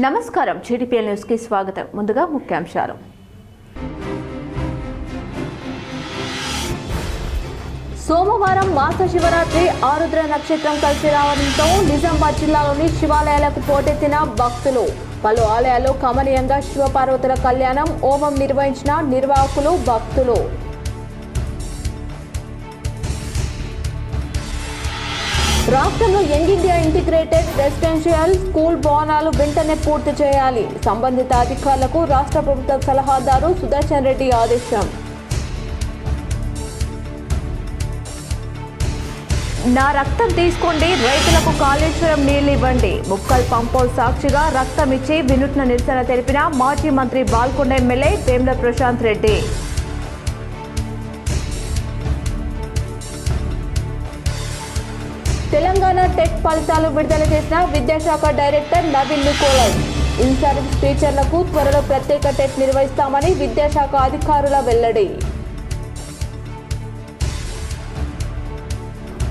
నమస్కారం GTPL news కి స్వాగతం. ముందుగా ముఖ్యాంశాలు. సోమవారం మాస శివరాత్రి ఆరుద్ర నక్షత్రం కలిసి రావడంతో నిజామాబాద్ జిల్లాలోని శివాలయాలకు పోటెత్తిన భక్తులు. పలు ఆలయాల్లో కమనీయంగా శివపార్వతుల కళ్యాణం, హోమం నిర్వహించిన నిర్వాహకులు, భక్తులు. రాష్ట్రంలో young India integrated residential school భవనాలు వెంటనే పూర్తి చేయాలి. సంబంధిత అధికారులకు రాష్ట్ర ప్రభుత్వ సలహాదారు సుదర్శన్ రెడ్డి ఆదేశం. నా రక్తం తీసుకోండి, రైతులకు కాళేశ్వరం నీళ్లు ఇవ్వండి. ముక్కల్ పంపౌల్ సాక్షిగా రక్తం ఇచ్చి వినూత్న నిరసన తెలిపిన మాజీ మంత్రి బాల్కొండ ఎమ్మెల్యే వేముల ప్రశాంత్ రెడ్డి. తెలంగాణ టెట్ ఫలితాలు విడుదల చేసిన విద్యాశాఖ director Naveen Nicholas. In service టీచర్లకు త్వరలో ప్రత్యేక టెట్ నిర్వహిస్తామని విద్యాశాఖ అధికారుల వెల్లడి.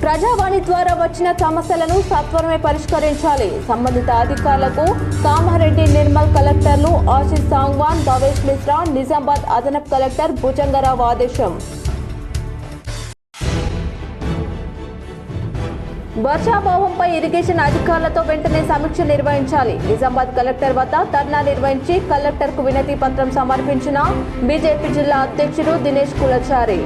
ప్రజావాణి ద్వారా వచ్చిన సమస్యలను సత్వరమే పరిష్కరించాలి. సంబంధిత అధికారులకు కామారెడ్డి నిర్మల్ కలెక్టర్లు ఆశిష్ సాంగ్వాన్, భవేష్ మిశ్రా, నిజామాబాద్ అదనపు కలెక్టర్ భుజంగరావు ఆదేశం. వర్షాభావంపై ఇరిగేషన్ అధికారులతో వెంటనే సమీక్ష నిర్వహించాలి. నిజామాబాద్ కలెక్టర్ వద్ద ధర్నా నిర్వహించి కలెక్టర్కు వినతి పత్రం సమర్పించిన బీజేపీ జిల్లా అధ్యక్షుడు దినేష్ కులచారి.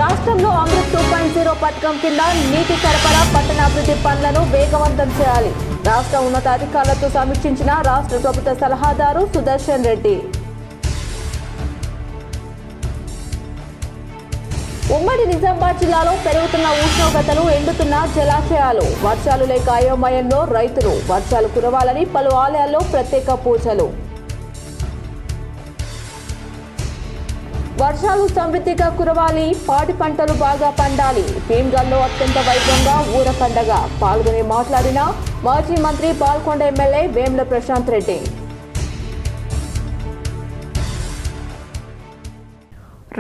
రాష్ట్రంలో అమృత్ 2.0 పథకం కింద నీటి సరఫరా, పట్టణాభివృద్ధి పనులను వేగవంతం చేయాలి. రాష్ట్ర ఉన్నతాధికారులతో సమీక్షించిన రాష్ట్ర ప్రభుత్వ సలహాదారు సుదర్శన్ రెడ్డి. ఉమ్మడి నిజామాబాద్ జిల్లాలో పెరుగుతున్న ఉష్ణోగ్రతలు, ఎండుతున్న జలాశయాలు, వర్షాలు లేక అయోమయంలో రైతులు. వర్షాలు కురవాలని పలు ఆలయాల్లో ప్రత్యేక పూజలు. వర్షాలు సమృద్ధిగా కురవాలి, పాడి పంటలు బాగా పండాలి. భీమ్గల్లో అత్యంత వైభవంగా ఊర పండగ. పాల్గొని మాట్లాడిన మాజీ మంత్రి బాల్కొండ ఎమ్మెల్యే వేముల ప్రశాంత్ రెడ్డి.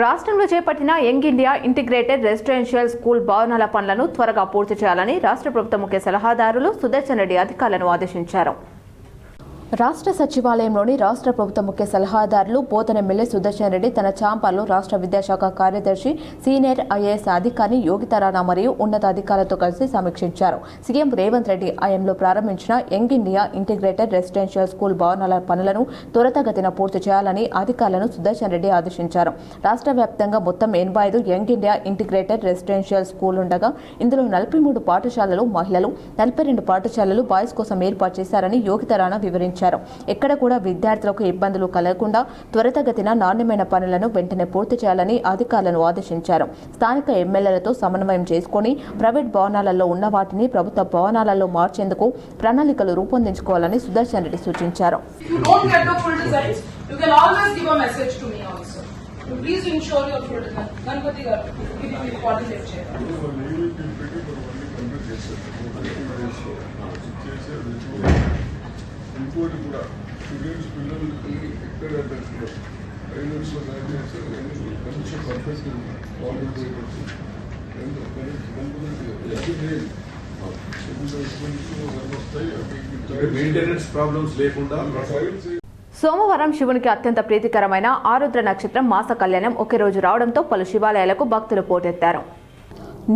రాష్ట్రంలో చేపట్టిన young India integrated residential school భవనాల పనులను త్వరగా పూర్తి చేయాలని రాష్ట్ర ప్రభుత్వ ముఖ్య సలహాదారులు సుదర్శన్ రెడ్డి అధికారులను ఆదేశించారు. రాష్ట్ర సచివాలయంలోని రాష్ట్ర ప్రభుత్వ ముఖ్య సలహాదారులు పోతన ఎమ్మెల్యే సుదర్శన్ రెడ్డి తన చాంపాలో రాష్ట్ర విద్యాశాఖ కార్యదర్శి సీనియర్ ఐఏఎస్ అధికారి యోగితారాణా మరియు ఉన్నతాధికారులతో కలిసి సమీక్షించారు. సీఎం రేవంత్ రెడ్డి ఆయంలో ప్రారంభించిన young India integrated residential school భవనాల పనులను త్వరితగతిన పూర్తి చేయాలని అధికారులను సుదర్శన్ రెడ్డి ఆదేశించారు. రాష్ట్ర వ్యాప్తంగా మొత్తం 85 young India integrated residential school ఉండగా ఇందులో 43 పాఠశాలలు మహిళలు, 42 పాఠశాలలు బాయ్స్ కోసం ఏర్పాటు చేశారని యోగితారాణా వివరించారు. ఎక్కడ కూడా విద్యార్థులకు ఇబ్బందులు కలగకుండా త్వరితగతిన నాణ్యమైన పనులను వెంటనే పూర్తి చేయాలని అధికారులను ఆదేశించారు. స్థానిక ఎమ్మెల్యేలతో సమన్వయం చేసుకుని ప్రైవేట్ భవనాలలో ఉన్న వాటిని ప్రభుత్వ భవనాలలో మార్చేందుకు ప్రణాళికలు రూపొందించుకోవాలని సుదర్శన్ రెడ్డి సూచించారు. ఇంకోటి కూడా స్టూడెంట్స్ పిల్లలకి ఎక్కడ ఫైనాన్స్లో కొంచెం పర్ఫెక్ట్ మెయింటెనెన్స్ ప్రాబ్లమ్స్ లేకుండా. సోమవారం శివునికి అత్యంత ప్రీతికరమైన ఆరుద్ర నక్షత్రం మాస కళ్యాణం ఒకే రోజు రావడంతో పలు శివాలయాలకు భక్తులు పోటెత్తారు.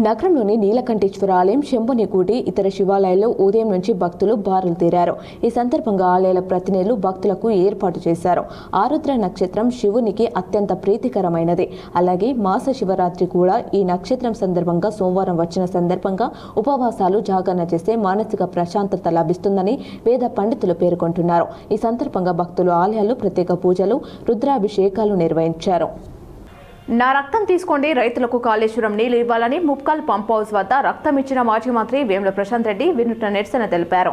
నగరంలోని నీలకంఠేశ్వర ఆలయం, శంభునిగూడి, ఇతర శివాలయాల్లో ఉదయం నుంచి భక్తులు బారులు తీరారు. ఈ సందర్భంగా ఆలయాల ప్రతినిధులు భక్తులకు ఏర్పాటు చేశారు. ఆరుద్ర నక్షత్రం శివునికి అత్యంత ప్రీతికరమైనది. అలాగే మాస శివరాత్రి కూడా ఈ నక్షత్రం సందర్భంగా సోమవారం వచ్చిన సందర్భంగా ఉపవాసాలు, జాగరణ చేస్తే మానసిక ప్రశాంతత లభిస్తుందని వేద పండితులు పేర్కొంటున్నారు. ఈ సందర్భంగా భక్తులు ఆలయాల్లో ప్రత్యేక పూజలు, రుద్రాభిషేకాలు నిర్వహించారు. నా రక్తం తీసుకోండి, రైతులకు కాళేశ్వరం నీళ్లు ఇవ్వాలని ముక్కల్ పంప్ హౌస్ వద్ద రక్తం ఇచ్చిన మాజీ మంత్రి వేముల ప్రశాంత్ రెడ్డి వినూత్న నిరసన తెలిపారు.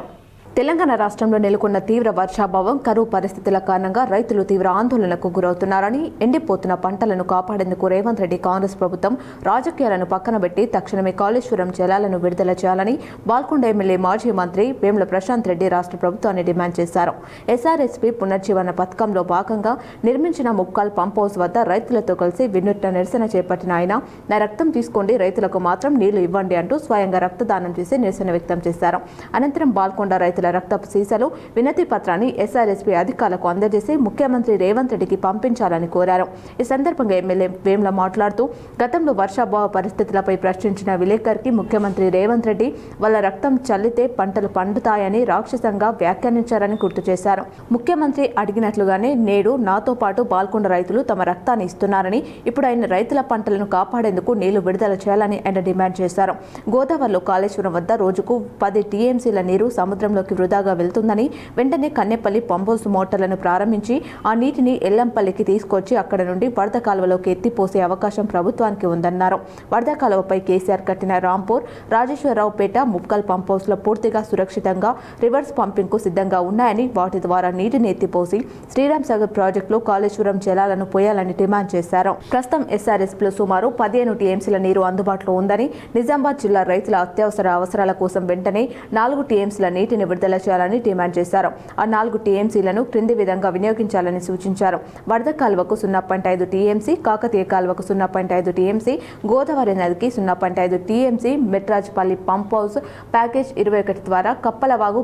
తెలంగాణ రాష్ట్రంలో నెలకొన్న తీవ్ర వర్షాభావం, కరువు పరిస్థితుల కారణంగా రైతులు తీవ్ర ఆందోళనకు గురవుతున్నారని, ఎండిపోతున్న పంటలను కాపాడేందుకు రేవంత్ రెడ్డి కాంగ్రెస్ ప్రభుత్వం రాజకీయాలను పక్కన పెట్టి తక్షణమే కాళేశ్వరం జలాలను విడుదల చేయాలని బాల్కొండ ఎమ్మెల్యే మాజీ మంత్రి వేముల ప్రశాంత్ రెడ్డి రాష్ట్ర ప్రభుత్వాన్ని డిమాండ్ చేశారు. ఎస్ఆర్ఎస్పీ పునర్జీవన పథకంలో భాగంగా నిర్మించిన ముక్కాల్ పంప్ హౌస్ వద్ద రైతులతో కలిసి వినూత్న నిరసన చేపట్టిన ఆయన, నా రక్తం తీసుకోండి, రైతులకు మాత్రం నీళ్లు ఇవ్వండి అంటూ స్వయంగా రక్తదానం చేసి నిరసన వ్యక్తం చేశారు. అనంతరం బాల్కొండ రైతుల రక్తపు సీసాలు, వినతి పత్రాన్ని ఎస్ఆర్ఎస్పీ అధికారులకు అందజేసి ముఖ్యమంత్రి రేవంత్ రెడ్డికి పంపించాలని కోరారు. ఈ సందర్భంగా ఎమ్మెల్యే వేముల మాట్లాడుతూ, గతంలో వర్షాభావ పరిస్థితులపై ప్రశ్నించిన విలేకరికి ముఖ్యమంత్రి రేవంత్ రెడ్డి వాళ్ళ రక్తం చల్లితే పంటలు పండుతాయని రాక్షసంగా వ్యాఖ్యానించారని గుర్తు చేశారు. ముఖ్యమంత్రి అడిగినట్లుగానే నేడు నాతో పాటు బాల్కొండ రైతులు తమ రక్తాన్ని ఇస్తున్నారని, ఇప్పుడు ఆయన రైతుల పంటలను కాపాడేందుకు నీళ్లు విడుదల చేయాలని ఆయన డిమాండ్ చేశారు. గోదావరిలో కాళేశ్వరం వద్ద రోజుకు 10 టీఎంసీల నీరు సముద్రంలోకి వృధాగా వెళ్తుందని, వెంటనే కన్నెపల్లి పంపోసు మోటార్లను ప్రారంభించి ఆ నీటిని ఎల్లంపల్లికి తీసుకొచ్చి అక్కడ నుండి వరద కాలువలోకి ఎత్తిపోసే అవకాశం ప్రభుత్వానికి ఉందన్నారు. వరద కాలువపై కేసీఆర్ కట్టిన రాంపూర్, రాజేశ్వరరావుపేట, ముక్కల్ పంపౌస్లో పూర్తిగా సురక్షితంగా రివర్స్ పంపింగ్కు సిద్ధంగా ఉన్నాయని, వాటి ద్వారా నీటిని ఎత్తిపోసి శ్రీరామ్ సాగర్ ప్రాజెక్టులో కాళేశ్వరం జలాలను పోయాలని డిమాండ్ చేశారు. ప్రస్తుతం ఎస్ఆర్ఎస్పీలో సుమారు 15 టీఎంసీల నీరు అందుబాటులో ఉందని, నిజామాబాద్ జిల్లా రైతుల అత్యవసర అవసరాల కోసం వెంటనే 4 టీఎంసీల నీటిని విడుదల చేయాలని డిమాండ్ చేశారు. ఆ 4 టీఎంసీలను క్రింది విధంగా వినియోగించాలని సూచించారు. వరద కాలువకు 0.5 టీఎంసీ, కాకతీయ కాలువకు 0.5 టీఎంసీ, గోదావరి నదికి 0.5 టీఎంసీ, మెట్రాజ్పల్లి పంప్ హౌస్ ప్యాకేజ్ 21 ద్వారా కప్పలవాగు,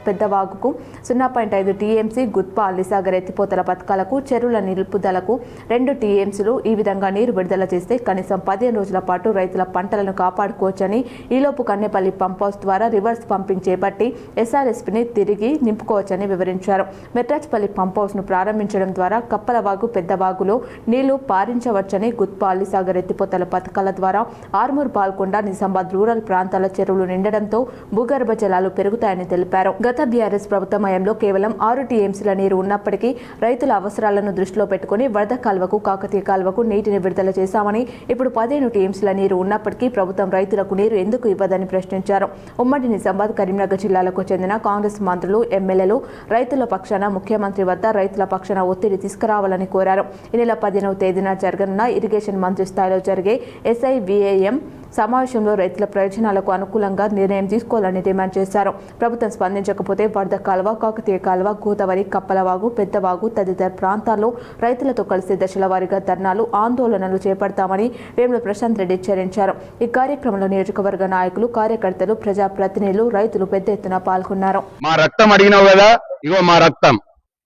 పెద్దవాగుకు 0.5 టీఎంసీ, గుత్ప, అల్లిసాగర్ ఎత్తిపోతల పథకాలకు, చెరువుల నిలుపుదలకు 2 టీఎంసీలు ఈ విధంగా నీరు విడుదల చేస్తే కనీసం 15 రోజుల పాటు రైతుల పంటలను కాపాడుకోవచ్చని, ఈలోపు కన్నెపల్లి పంప్ హౌస్ ద్వారా రివర్స్ పంపింగ్ చేపట్టి ఎస్ఆర్ఎస్పీని తిరిగి నింపుకోవచ్చని వివరించారు. మెట్రాజ్పల్లి పంప్ హౌస్ ను ప్రారంభించడం ద్వారా కప్పలవాగు, పెద్దవాగులో నీళ్లు పారించవచ్చని, గుత్ప, అల్లిసాగర్ ఎత్తిపోతల పథకాల ద్వారా ఆర్మూర్, బాల్కొండ, నిజామాబాద్ రూరల్ ప్రాంతాల చెరువులు నిండడంతో భూగర్భ జలాలు పెరుగుతాయని తెలిపారు. గత బీఆర్ఎస్ ప్రభుత్వ హయాంలో కేవలం 6 టీఎంసీల నీరు ఉన్నప్పటికీ రైతుల అవసరాలను దృష్టిలో పెట్టుకుని వరద కాలువకు, కాకతీయ కాలువకు నీటిని విడుదల చేశామని, ఇప్పుడు 15 టీఎంసీల నీరు ఉన్నప్పటికీ ప్రభుత్వం రైతులకు నీరు ఎందుకు ఇవ్వదని ప్రశ్నించారు. ఉమ్మడి నిజామాబాద్, కరీంనగర్ జిల్లాలకు చెందిన కాంగ్రెస్ మంత్రులు, ఎమ్మెల్యేలు రైతుల పక్షాన ముఖ్యమంత్రి వద్ద రైతుల పక్షాన ఒత్తిడి తీసుకురావాలని కోరారు. ఈ నెల 15వ తేదీన జరగనున్న ఇరిగేషన్ మంత్రి స్థాయిలో జరిగే SIVAM సమావేశంలో రైతుల ప్రయోజనాలకు అనుకూలంగా నిర్ణయం తీసుకోవాలని డిమాండ్ చేశారు. ప్రభుత్వం స్పందించకపోతే వరద కాలువ, కాకతీయ కాలువ, గోదావరి, కప్పలవాగు, పెద్దవాగు తదితర ప్రాంతాల్లో రైతులతో కలిసి దశల వారీగా ధర్నాలు, ఆందోళనలు చేపడతామని వేముల ప్రశాంత్ రెడ్డి హెచ్చరించారు. ఈ కార్యక్రమంలో నియోజకవర్గ నాయకులు, కార్యకర్తలు, ప్రజాప్రతినిధులు, రైతులు పెద్ద ఎత్తున పాల్గొన్నారు. మా రక్తం అడిగినావు కదా, ఇగో మా రక్తం,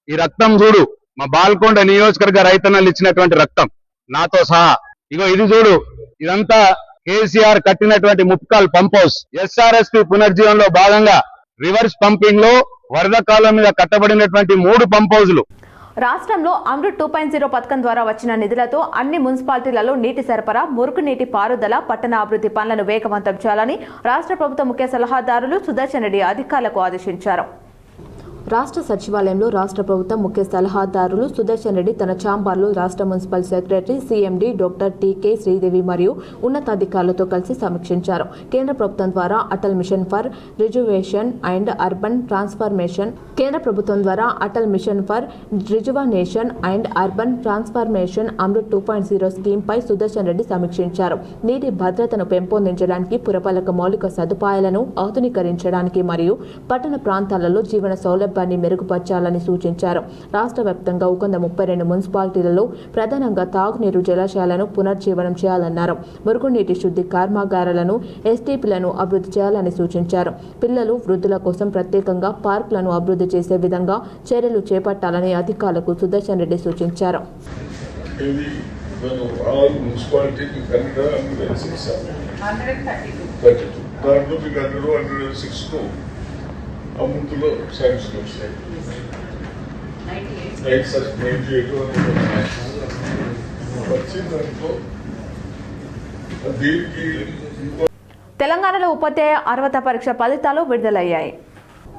ఈ రక్తం చూడు, మా బాల్కొండ నియోజకవర్గ రైతన్నలు ఇచ్చినటువంటి రక్తం నాతో సహా. ఇగో ఇది చూడు, ఇదంతా కేసీఆర్ కట్టినటువంటి ముక్కాల్ పంప్ హౌస్. ఎస్ఆర్ఎస్పీ పునర్జీవనంలో భాగంగా రివర్స్ పంపింగ్ లో వరద కాలం మీద కట్టబడినటువంటి 3 పంప్ హౌజులు. రాష్ట్రంలో అమృత్ 2.0 పథకం ద్వారా వచ్చిన నిధులతో అన్ని మున్సిపాలిటీలలో నీటి సరఫరా, మురుగునీటి పారుదల, పట్టణ అభివృద్ధి పనులను వేగవంతం చేయాలని రాష్ట్ర ప్రభుత్వ ముఖ్య సలహాదారులు సుదర్శన్ రెడ్డి అధికారులకు ఆదేశించారు. రాష్ట్ర సచివాలయంలో రాష్ట్ర ప్రభుత్వ ముఖ్య సలహాదారులు సుదర్శన్ రెడ్డి తన ఛాంబర్లో రాష్ట్ర municipal secretary, CMD doctor TK Sridevi మరియు ఉన్నతాధికారులతో కలిసి సమీక్షించారు. కేంద్ర ప్రభుత్వం ద్వారా Atal mission for rejuvenation and urban transformation, Amrut 2.0 scheme పై సుదర్శన్ రెడ్డి సమీక్షించారు. నీటి భద్రతను పెంపొందించడానికి, పురపాలక మౌలిక సదుపాయాలను ఆధునీకరించడానికి మరియు పట్టణ ప్రాంతాలలో జీవన సౌలభ్యాన్ని మెరుగుపరచాలని సూచించారు. రాష్ట్ర వ్యాప్తంగా 132 మున్సిపాలిటీలలో ప్రధానంగా తాగునీరు జలాశయాలను పునర్జీవనం చేయాలన్నారు. మురుగునీటి శుద్ధి కర్మాగారాలను, STPలను అభివృద్ధి చేయాలని సూచించారు. పిల్లలు, వృద్ధుల కోసం ప్రత్యేకంగా పార్కులను అభివృద్ధి చేసే విధంగా చర్యలు చేపట్టాలని అధికారులకు సుదర్శన్ రెడ్డి సూచించారు. అమృత్లో శాంక్షన్ వచ్చాయి. 98 వచ్చి దాంట్లో దీనికి తెలంగాణలో ఉపాధ్యాయ అర్హత పరీక్ష ఫలితాలు విడుదలయ్యాయి.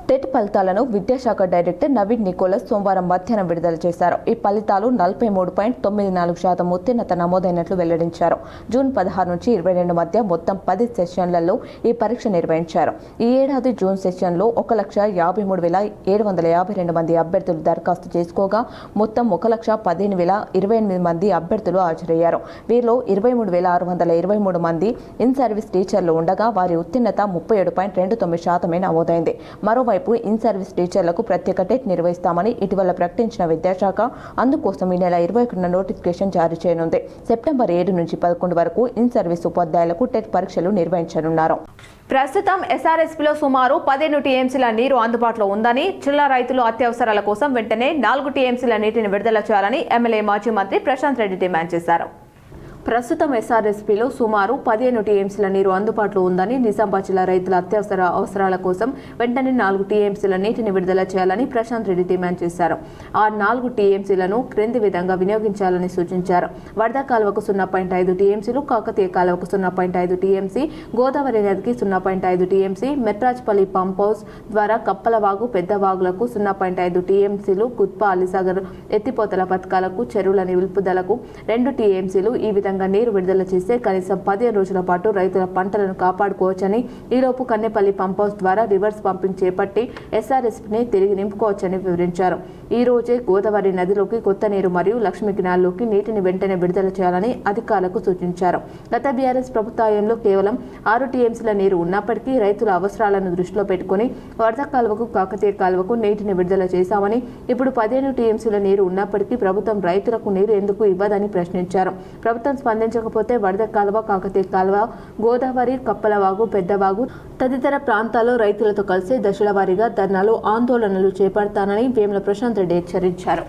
టెట్ ఫలితాలను విద్యాశాఖ డైరెక్టర్ నవీన్ నికోలస్ సోమవారం మధ్యాహ్నం విడుదల చేశారు. ఈ ఫలితాలు 43.94% ఉత్తీర్ణత నమోదైనట్లు వెల్లడించారు. జూన్ 16 నుంచి 22 మధ్య మొత్తం 10 సెషన్లలో ఈ పరీక్ష నిర్వహించారు. ఈ ఏడాది జూన్ సెషన్లో 1,53,752 మంది అభ్యర్థులు దరఖాస్తు చేసుకోగా మొత్తం 1,15,028 మంది అభ్యర్థులు హాజరయ్యారు. వీరిలో 23,623 మంది ఇన్ సర్వీస్ టీచర్లు ఉండగా వారి ఉత్తీర్ణత 37.29% నమోదైంది. మరోవైపు ఇన్ సర్వీస్ టీచర్లకు ప్రత్యేక టెట్ నిర్వహిస్తామని ఇటీవల ప్రకటించిన విద్యాశాఖ అందుకోసం ఈ నెల 21న నోటిఫికేషన్ జారీ చేయనుంది. సెప్టెంబర్ 7 నుంచి 11 వరకు ఇన్ సర్వీస్ ఉపాధ్యాయులకు టెట్ పరీక్షలు నిర్వహించనున్నారు. ప్రస్తుతం ఎస్ఆర్ఎస్పీలో సుమారు 15 టీఎంసీల నీరు అందుబాటులో ఉందని, జిల్లా రైతులు అత్యవసరాల కోసం వెంటనే 4 టీఎంసీల నీటిని విడుదల చేయాలని ఎమ్మెల్యే మాజీ మంత్రి ప్రశాంత్ రెడ్డి డిమాండ్ చేశారు. ప్రస్తుతం ఎస్ఆర్ఎస్పీలో సుమారు 15 టీఎంసీల నీరు అందుబాటులో ఉందని, నిజామాబాద్ జిల్లా రైతుల అత్యవసర అవసరాల కోసం వెంటనే 4 టీఎంసీల నీటిని విడుదల చేయాలని ప్రశాంత్ రెడ్డి డిమాండ్ చేశారు. ఆ 4 టీఎంసీలను క్రింది విధంగా వినియోగించాలని సూచించారు. వరద కాలువకు 0.5 టీఎంసీలు, కాకతీయ కాలువకు 0.5 టీఎంసీ, గోదావరి నదికి 0.5 టీఎంసీ, మెట్రాజ్పల్లి పంప్ హౌస్ ద్వారా కప్పలవాగు, పెద్దవాగులకు 0.5 టీఎంసీలు, గుత్ప, అలీసాగర్ ఎత్తిపోతల పథకాలకు, చెరువుల నిలుపుదలకు 2 టీఎంసీలు. ఈ విధంగా నీరు విడుదల చేస్తే కనీసం 15 రోజుల పాటు రైతుల పంటలను కాపాడుకోవచ్చని, ఈలోపు కన్నెపల్లి పంప్ హౌస్ ద్వారా రివర్స్ పంపింగ్ చేపట్టి ఎస్ఆర్ఎస్పీని తిరిగి నింపుకోవచ్చని వివరించారు. ఈ రోజే గోదావరి నదిలోకి కొత్త నీరు మరియు లక్ష్మీ కెనాల్లోకి నీటిని వెంటనే విడుదల చేయాలని అధికారులకు సూచించారు. గత బీఆర్ఎస్ ప్రభుత్వంలో కేవలం 6 టీఎంసీల నీరు ఉన్నప్పటికీ రైతుల అవసరాలను దృష్టిలో పెట్టుకుని వరద కాలువకు, కాకతీయ కాలువకు నీటిని విడుదల చేశామని, ఇప్పుడు 15 టీఎంసీల నీరు ఉన్నప్పటికీ ప్రభుత్వం రైతులకు నీరు ఎందుకు ఇవ్వదని ప్రశ్నించారు. ప్రభుత్వం స్పందించకపోతే వరద కాలువ, కాకతీయ కాలువ, గోదావరి, కప్పలవాగు, పెద్దవాగు తదితర ప్రాంతాల్లో రైతులతో కలిసి దశల వారీగా ధర్నాలు, ఆందోళనలు చేపడతానని వేముల ప్రశాంత్ రెడ్డి హెచ్చరించారు.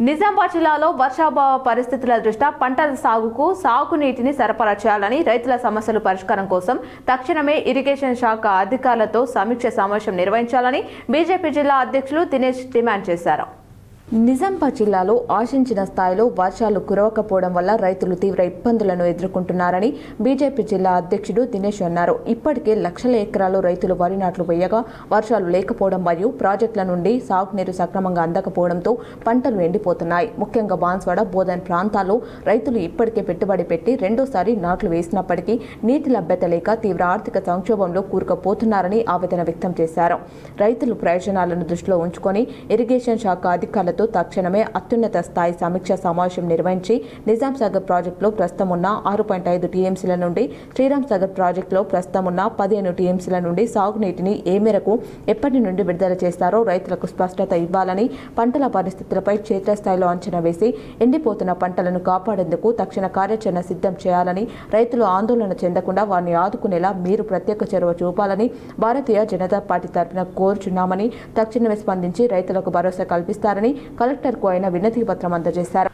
నిజామాబాద్ జిల్లాలో వర్షాభావ పరిస్థితుల దృష్ట్యా పంటల సాగుకు సాగునీటిని సరఫరా చేయాలని, రైతుల సమస్యల పరిష్కారం కోసం తక్షణమే ఇరిగేషన్ శాఖ అధికారులతో సమీక్ష సమావేశం నిర్వహించాలని బీజేపీ జిల్లా అధ్యక్షులు దినేష్ డిమాండ్ చేశారు. నిజామాబాద్ జిల్లాలో ఆశించిన స్థాయిలో వర్షాలు కురవకపోవడం వల్ల రైతులు తీవ్ర ఇబ్బందులను ఎదుర్కొంటున్నారని బీజేపీ జిల్లా అధ్యక్షుడు దినేష్ అన్నారు. ఇప్పటికే లక్షల ఎకరాలు రైతులు వరి నాట్లు వేయగా వర్షాలు లేకపోవడం మరియు ప్రాజెక్టుల నుండి సాగునీరు సక్రమంగా అందకపోవడంతో పంటలు ఎండిపోతున్నాయి. ముఖ్యంగా బాన్స్వాడ, బోధన్ ప్రాంతాల్లో రైతులు ఇప్పటికే పెట్టుబడి పెట్టి రెండోసారి నాట్లు వేసినప్పటికీ నీటి లభ్యత లేక తీవ్ర ఆర్థిక సంక్షోభంలో కూరుకుపోతున్నారని ఆవేదన వ్యక్తం చేశారు. రైతులు ప్రయోజనాలను దృష్టిలో ఉంచుకొని ఇరిగేషన్ శాఖ అధికారులతో తక్షణమే అత్యున్నత స్థాయి సమీక్ష సమావేశం నిర్వహించి నిజాం సాగర్ ప్రాజెక్టులో ప్రస్తుతం ఉన్న 6.5 టీఎంసీల నుండి, శ్రీరామ్ సాగర్ ప్రాజెక్టులో ప్రస్తుతం ఉన్న 15 టీఎంసీల నుండి సాగునీటిని ఏ మేరకు ఎప్పటి నుండి విడుదల చేస్తారో రైతులకు స్పష్టత ఇవ్వాలని, పంటల పరిస్థితులపై క్షేత్రస్థాయిలో అంచనా వేసి ఎండిపోతున్న పంటలను కాపాడేందుకు తక్షణ కార్యాచరణ సిద్ధం చేయాలని, రైతులు ఆందోళన చెందకుండా వారిని ఆదుకునేలా మీరు ప్రత్యేక చొరవ చూపాలని భారతీయ జనతా పార్టీ తరఫున కోరుచున్నామని, తక్షణమే స్పందించి రైతులకు భరోసా కల్పిస్తారని కలెక్టర్కు ఆయన వినతి పత్రం అందజేశారు.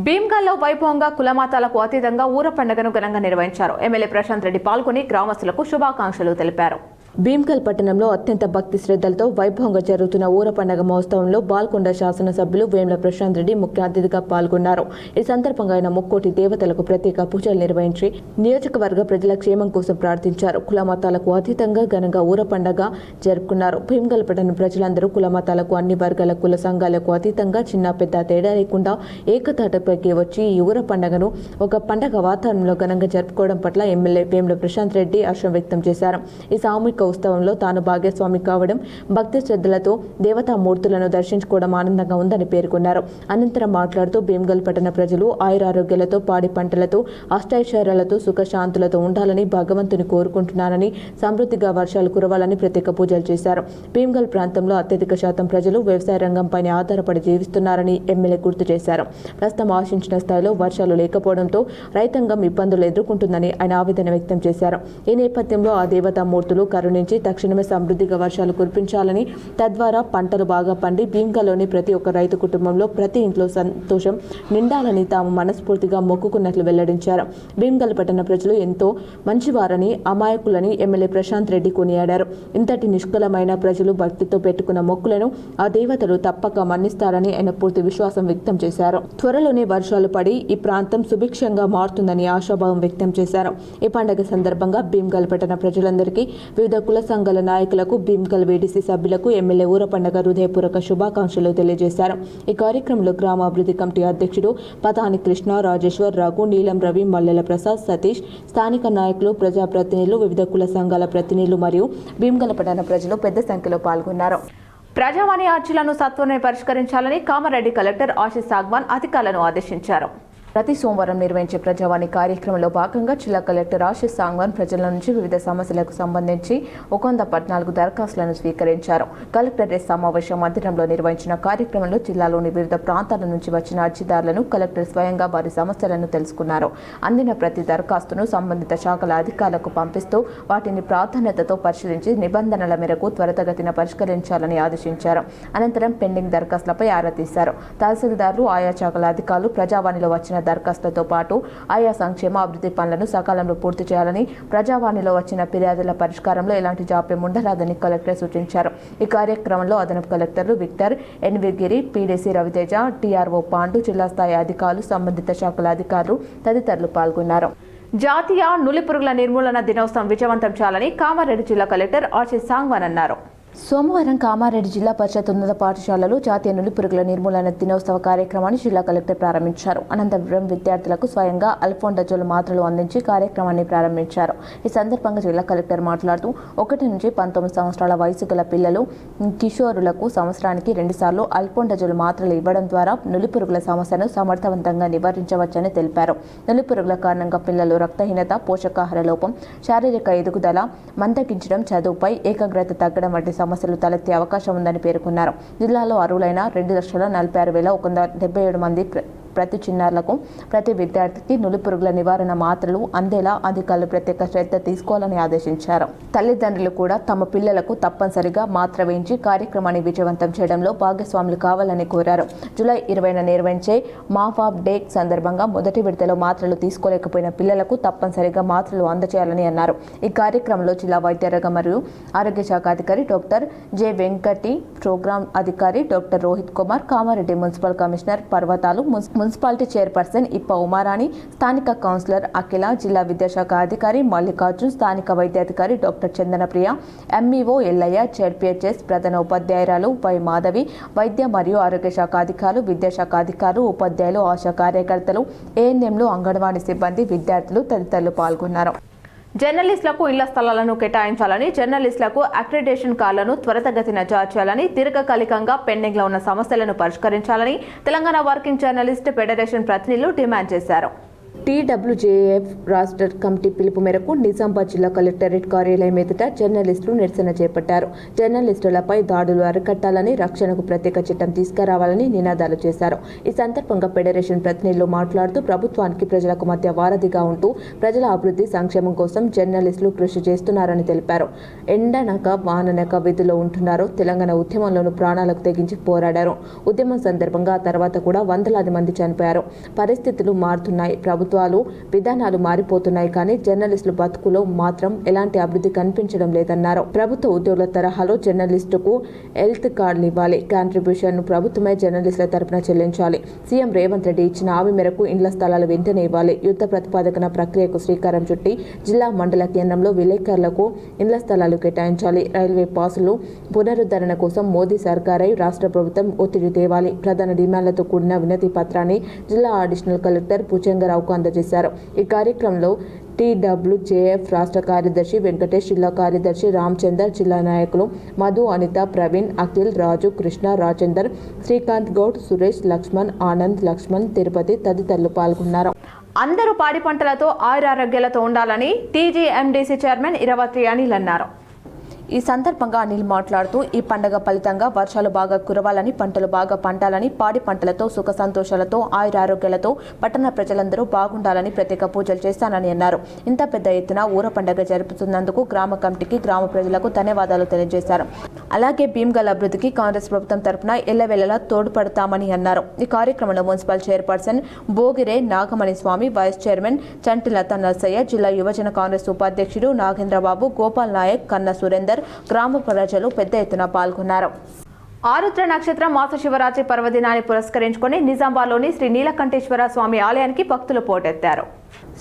భీమ్గల్లో వైభవంగా కులమతాలకు అతీతంగా ఊర పండుగను ఘనంగా నిర్వహించారు. ఎమ్మెల్యే ప్రశాంత్ రెడ్డి పాల్గొని గ్రామస్తులకు శుభాకాంక్షలు తెలిపారు. భీమ్గల్ పట్టణంలో అత్యంత భక్తి శ్రద్ధలతో వైభవంగా జరుగుతున్న ఊర పండుగ మహోత్సవంలో బాల్కొండ శాసనసభ్యులు వేముల ప్రశాంత్ రెడ్డి ముఖ్య అతిథిగా పాల్గొన్నారు. ఈ సందర్భంగా ఆయన ముక్కోటి దేవతలకు ప్రత్యేక పూజలు నిర్వహించి నియోజకవర్గ ప్రజల క్షేమం కోసం ప్రార్థించారు. కులమతాలకు అతీతంగా ఘనంగా ఊర పండుగ జరుపుకున్నారు. భీమ్గల్ పట్టణ ప్రజలందరూ కులమతాలకు, అన్ని వర్గాల కుల సంఘాలకు అతీతంగా చిన్న పెద్ద తేడా లేకుండా ఏకతాటిపైకి వచ్చి ఈ ఊర పండుగను ఒక పండగ వాతావరణంలో ఘనంగా జరుపుకోవడం పట్ల ఎమ్మెల్యే వేముల ప్రశాంత్ రెడ్డి హర్షం వ్యక్తం చేశారు. ఈ సామూహిక ఉత్సవంలో తాను భాగస్వామి కావడం, భక్తి శ్రద్ధలతో దేవతామూర్తులను దర్శించుకోవడం ఆనందంగా ఉందని పేర్కొన్నారు. అనంతరం మాట్లాడుతూ భీమ్గల్ పట్టణ ప్రజలు ఆయురారోగ్యాలతో, పాడి పంటలతో, అష్టైశ్వర్యాలతో, సుఖశాంతులతో ఉండాలని భగవంతుని కోరుకుంటున్నానని, సమృద్ధిగా వర్షాలు కురవాలని ప్రత్యేక పూజలు చేశారు. భీమ్గల్ ప్రాంతంలో అత్యధిక శాతం ప్రజలు వ్యవసాయ రంగంపైనే ఆధారపడి జీవిస్తున్నారని ఎమ్మెల్యే గుర్తు చేశారు. ప్రస్తుతం ఆశించిన స్థాయిలో వర్షాలు లేకపోవడంతో రైతాంగం ఇబ్బందులు ఎదుర్కొంటుందని ఆయన ఆవేదన వ్యక్తం చేశారు. ఈ నేపథ్యంలో ఆ దేవతామూర్తులు కరుణించి తక్షణమే సమృద్ధిగా వర్షాలు కురిపించాలని, తద్వారా పంటలు బాగా పండి భీమ్గల్లోని ప్రతి ఒక్క రైతు కుటుంబంలో ప్రతి ఇంట్లో సంతోషం నిండాలని తాము మనస్ఫూర్తిగా మొక్కుకున్నట్లు వెల్లడించారు. భీమ్గల్ పట్టణ ప్రజలు ఎంతో మంచివారని, అమాయకులని ఎమ్మెల్యే ప్రశాంత్ రెడ్డి కొనియాడారు. ఇంతటి నిష్కలమైన ప్రజలు భక్తితో పెట్టుకున్న మొక్కులను ఆ దేవతలు తప్పక మన్నిస్తారని ఆయన పూర్తి విశ్వాసం వ్యక్తం చేశారు. త్వరలోనే వర్షాలు పడి ఈ ప్రాంతం సుభిక్షంగా మారుతుందని ఆశాభావం వ్యక్తం చేశారు. ఈ పండుగ సందర్భంగా భీమ్గల్ పట్టణ ప్రజలందరికీ వివిధ కుల సంఘాల నాయకులకు భీమ్గల్ వీడీసీ సభ్యులకు ఎమ్మెల్యే ఊరపండగ హృదయపూర్వక శుభాకాంక్షలు తెలియజేశారు. ఈ కార్యక్రమంలో గ్రామాభివృద్ధి కమిటీ అధ్యక్షుడు పతాని కృష్ణ, రాజేశ్వర్, రఘు, నీలం రవి, మల్లెల ప్రసాద్, సతీష్, స్థానిక నాయకులు, ప్రజాప్రతినిధులు, వివిధ కుల సంఘాల ప్రతినిధులు మరియు భీమ్గల్ పట్టణ ప్రజలు పెద్ద సంఖ్యలో పాల్గొన్నారు. ప్రజావాణి అర్జీలను సత్వరమే పరిష్కరించాలని కామారెడ్డి కలెక్టర్ ఆశీష్ సాగ్వాన్ అధికారులను ఆదేశించారు. ప్రతి సోమవారం నిర్వహించే ప్రజావాణి కార్యక్రమంలో భాగంగా జిల్లా కలెక్టర్ ఆశీష్ సాగ్వాన్ ప్రజల నుంచి వివిధ సమస్యలకు సంబంధించి 114 దరఖాస్తులను స్వీకరించారు. కలెక్టరేట్ సమావేశం మందిరంలో నిర్వహించిన కార్యక్రమంలో జిల్లాలోని వివిధ ప్రాంతాల నుంచి వచ్చిన అర్జీదారులను కలెక్టర్ స్వయంగా వారి సమస్యలను తెలుసుకున్నారు. అందిన ప్రతి దరఖాస్తును సంబంధిత శాఖల అధికారులకు పంపిస్తూ వాటిని ప్రాధాన్యతతో పరిశీలించి నిబంధనల మేరకు త్వరితగతిన పరిష్కరించాలని ఆదేశించారు. అనంతరం పెండింగ్ దరఖాస్తులపై ఆరా తీశారు. తహసీల్దార్లు, ఆయా శాఖల అధికారులు ప్రజావాణిలో వచ్చిన దరఖాస్తులతో పాటు ఆయా సంక్షేమ అభివృద్ధి పనులను సకాలంలో పూర్తి చేయాలని, ప్రజావాణిలో వచ్చిన ఫిర్యాదుల పరిష్కారంలో ఎలాంటి జాప్యం ఉండరాదని కలెక్టర్ సూచించారు. ఈ కార్యక్రమంలో అదనపు కలెక్టర్లు విక్టర్, ఎన్వి గిరి, పీడీసీ రవితేజ, టీఆర్ఓ పాండు, జిల్లా స్థాయి అధికారులు, సంబంధిత శాఖల అధికారులు తదితరులు పాల్గొన్నారు. జాతీయ నులిపురుగుల నిర్మూలన దినోత్సవం విజయవంతం చేయాలని కామారెడ్డి జిల్లా కలెక్టర్ ఆశీష్ సాగ్వాన్ అన్నారు. సోమవారం కామారెడ్డి జిల్లా పరిషత్ ఉన్నత పాఠశాలలో జాతీయ నులిపురుగుల నిర్మూలన దినోత్సవ కార్యక్రమాన్ని జిల్లా కలెక్టర్ ప్రారంభించారు. అనంతరం విద్యార్థులకు స్వయంగా అల్ఫోండజోల్ మాత్రలు అందించి కార్యక్రమాన్ని ప్రారంభించారు. ఈ సందర్భంగా జిల్లా కలెక్టర్ మాట్లాడుతూ 1 నుంచి 19 సంవత్సరాల వయసు గల పిల్లలు, కిషోరులకు సంవత్సరానికి 2 సార్లు అల్ఫోండజోల్ మాత్రలు ఇవ్వడం ద్వారా నులిపురుగుల సమస్యను సమర్థవంతంగా నివారించవచ్చని తెలిపారు. నులిపురుగుల కారణంగా పిల్లలు రక్తహీనత, పోషకాహార లోపం, శారీరక ఎదుగుదల మందగించడం, చదువుపై ఏకాగ్రత తగ్గడం వంటి సమస్యలు తలెత్తే అవకాశం ఉందని పేర్కొన్నారు. జిల్లాలో అర్హులైన 2,46,177 మంది ప్రతి చిన్నారులకు, ప్రతి విద్యార్థికి నులిపురుగుల నివారణ మాత్రలు అందేలా అధికారులు ప్రత్యేక శ్రద్ధ తీసుకోవాలని ఆదేశించారు. తల్లిదండ్రులు కూడా తమ పిల్లలకు తప్పనిసరిగా మాత్ర వేయించి కార్యక్రమాన్ని విజయవంతం చేయడంలో భాగస్వాములు కావాలని కోరారు. జూలై 20న నిర్వహించే మాఫాబ్ డే సందర్భంగా మొదటి విడతలో మాత్రలు తీసుకోలేకపోయిన పిల్లలకు తప్పనిసరిగా మాత్రలు అందజేయాలని అన్నారు. ఈ కార్యక్రమంలో జిల్లా వైద్యారోగ్య మరియు ఆరోగ్య శాఖ అధికారి డాక్టర్ జె వెంకటి, ప్రోగ్రామ్ అధికారి doctor Rohit Kumar, Kamareddy municipal commissioner పర్వతాలు, మున్సిపాలిటీ చైర్పర్సన్ ఇప్ప ఉమారాణి, స్థానిక కౌన్సిలర్ అఖిల, జిల్లా విద్యాశాఖ అధికారి మల్లికార్జున్, స్థానిక వైద్యాధికారి doctor Chandanapriya, MEO Ellaiah, ZPHS ప్రధాన ఉపాధ్యాయురాలు వై మాధవి, వైద్య మరియు ఆరోగ్య శాఖ అధికారులు, విద్యాశాఖ అధికారులు, ఉపాధ్యాయులు, ఆశా కార్యకర్తలు, ఏఎన్ఎంలు, అంగన్వాడీ సిబ్బంది, విద్యార్థులు తదితరులు పాల్గొన్నారు. జర్నలిస్టులకు ఇళ్ల స్థలాలను కేటాయించాలని, జర్నలిస్టులకు అక్రిడిటేషన్ కార్డులను త్వరితగతిన జారీ చేయాలని, దీర్ఘకాలికంగా పెండింగ్లో ఉన్న సమస్యలను పరిష్కరించాలని తెలంగాణ వర్కింగ్ జర్నలిస్ట్ ఫెడరేషన్ ప్రతినిధులు డిమాండ్ చేశారు. టీడబ్ల్యూజేఎఫ్ రాష్ట్ర కమిటీ పిలుపు మేరకు నిజామాబాద్ జిల్లా కలెక్టరేట్ కార్యాలయం ఎదుట జర్నలిస్టులు నిరసన చేపట్టారు. జర్నలిస్టులపై దాడులు అరికట్టాలని, రక్షణకు ప్రత్యేక చట్టం తీసుకురావాలని నినాదాలు చేశారు. ఈ సందర్భంగా ఫెడరేషన్ ప్రతినిధులు మాట్లాడుతూ ప్రభుత్వానికి ప్రజలకు మధ్య వారధిగా ఉంటూ ప్రజల అభివృద్ధి, సంక్షేమం కోసం జర్నలిస్టులు కృషి చేస్తున్నారని తెలిపారు. ఎండనక వాననక విధుల్లో ఉంటున్నారు. తెలంగాణ ఉద్యమంలోనూ ప్రాణాలకు తెగించి పోరాడారు. ఉద్యమం సందర్భంగా ఆ తర్వాత కూడా వందలాది మంది చనిపోయారు. పరిస్థితులు మారుతున్నాయి, ప్రభుత్వాలు విధానాలు మారిపోతున్నాయి, కానీ జర్నలిస్టుల బతుకులో మాత్రం ఎలాంటి అభివృద్ధి కనిపించడం లేదన్నారు. ప్రభుత్వ ఉద్యోగుల తరహాలో జర్నలిస్టుకు హెల్త్ కార్డులు ఇవ్వాలి. కాంట్రిబ్యూషన్ ప్రభుత్వమే జర్నలిస్టుల తరపున చెల్లించాలి. సీఎం రేవంత్ రెడ్డి ఇచ్చిన హామీ మేరకు ఇండ్ల స్థలాలు వెంటనే ఇవ్వాలి. యుద్ధ ప్రతిపాదన ప్రక్రియకు శ్రీకారం చుట్టి జిల్లా మండల కేంద్రంలో విలేకరులకు ఇండ్ల స్థలాలు కేటాయించాలి. రైల్వే పాసులు పునరుద్ధరణ కోసం మోదీ సర్కారై రాష్ట్ర ప్రభుత్వం ఒత్తిడి తేవాలి. ప్రధాన డిమాండ్లతో కూడిన వినతి పత్రాన్ని జిల్లా అడిషనల్ కలెక్టర్ పుచ్చంగరావుకు అందజేశారు. ఈ కార్యక్రమంలో టీడబ్ల్యూజేఎఫ్ రాష్ట్ర కార్యదర్శి వెంకటేష్, జిల్లా కార్యదర్శి రామచందర్, జిల్లా నాయకులు మధు, అనిత, ప్రవీణ్, అఖిల్, రాజు, కృష్ణ, రాజేందర్, శ్రీకాంత్ గౌడ్, సురేష్, లక్ష్మణ్, ఆనంద్, లక్ష్మణ్, తిరుపతి తదితరులు పాల్గొన్నారు. అందరూ పాడి పంటలతో ఆయురారోగ్యాలతో ఉండాలని టీజీఎండీసీ చైర్మన్ ఇరవత్రి అనిల్ అన్నారు. ఈ సందర్భంగా అనిల్ మాట్లాడుతూ ఈ పండగ ఫలితంగా వర్షాలు బాగా కురవాలని, పంటలు బాగా పండాలని, పాడి పంటలతో సుఖ సంతోషాలతో ఆయురారోగ్యాలతో పట్టణ ప్రజలందరూ బాగుండాలని ప్రత్యేక పూజలు చేస్తానని అన్నారు. ఇంత పెద్ద ఎత్తున ఊర పండగ జరుపుతున్నందుకు గ్రామ కమిటీకి, గ్రామ ప్రజలకు ధన్యవాదాలు తెలియజేశారు. అలాగే భీమ్గల్ అభివృద్ధికి కాంగ్రెస్ ప్రభుత్వం తరపున ఎల్లవేళలా తోడ్పడతామని అన్నారు. ఈ కార్యక్రమంలో మున్సిపల్ చైర్పర్సన్ బోగిరే నాగమణి స్వామి, వైస్ చైర్మన్ చంటిలత నర్సయ్య, జిల్లా యువజన కాంగ్రెస్ ఉపాధ్యక్షుడు నాగేంద్రబాబు, గోపాల్ నాయక్, కన్న సురేందర్, గ్రామ ప్రజలు పెద్ద ఎత్తున పాల్గొన్నారు. ఆరుద్ర నక్షత్రం మాస శివరాత్రి పర్వదినాన్ని పురస్కరించుకొని నిజామాబాద్లోని శ్రీ నీలకంఠేశ్వర స్వామి ఆలయానికి భక్తులు పోటెత్తారు.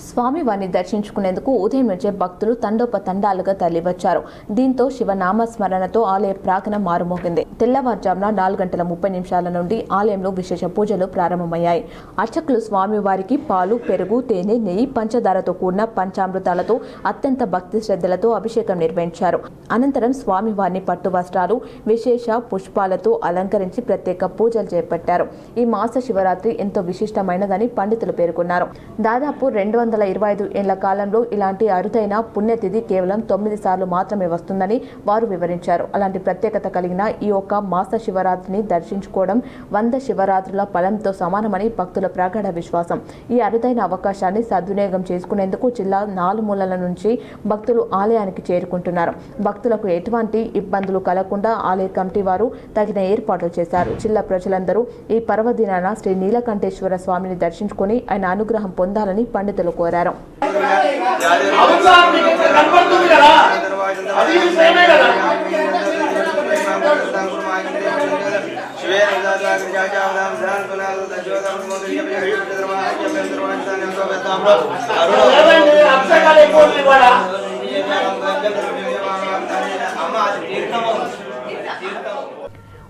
స్వామివారిని దర్శించుకునేందుకు ఉదయం నుంచే భక్తులు తండోపతండాలుగా తరలివచ్చారు. దీంతో శివనామస్మరణతో ఆలయ ప్రాంగణం మారుమోగింది. తెల్లవారుజామున 4:30 నుండి ఆలయంలో విశేష పూజలు ప్రారంభమయ్యాయి. అర్చకులు స్వామివారికి పాలు, పెరుగు, తేనె, నెయ్యి, పంచదారతో కూడిన పంచామృతాలతో అత్యంత భక్తి శ్రద్ధలతో అభిషేకం నిర్వహించారు. అనంతరం స్వామివారిని పట్టు వస్త్రాలు, విశేష పుష్పాలతో అలంకరించి ప్రత్యేక పూజలు చేపట్టారు. ఈ మాస శివరాత్రి ఎంతో విశిష్టమైనదని పండితులు పేర్కొన్నారు. దాదాపు 225 ఏళ్ల కాలంలో ఇలాంటి అరుదైన పుణ్యతిథి కేవలం 9 సార్లు మాత్రమే వస్తుందని వారు వివరించారు. అలాంటి ప్రత్యేకత కలిగిన ఈ ఒక్క మాస శివరాత్రిని దర్శించుకోవడం 100 శివరాత్రుల ఫలంతో సమానమని భక్తుల ప్రగాఢ విశ్వాసం. ఈ అరుదైన అవకాశాన్ని సద్వినియోగం చేసుకునేందుకు జిల్లా నాలుమూలల నుంచి భక్తులు ఆలయానికి చేరుకుంటున్నారు. భక్తులకు ఎటువంటి ఇబ్బందులు కలగకుండా ఆలయ కమిటీ వారు తగిన ఏర్పాట్లు చేశారు. జిల్లా ప్రజలందరూ ఈ పర్వదినాన శ్రీ నీలకంఠేశ్వర స్వామిని దర్శించుకుని ఆయన అనుగ్రహం పొందాలని పండితులు కోరారు.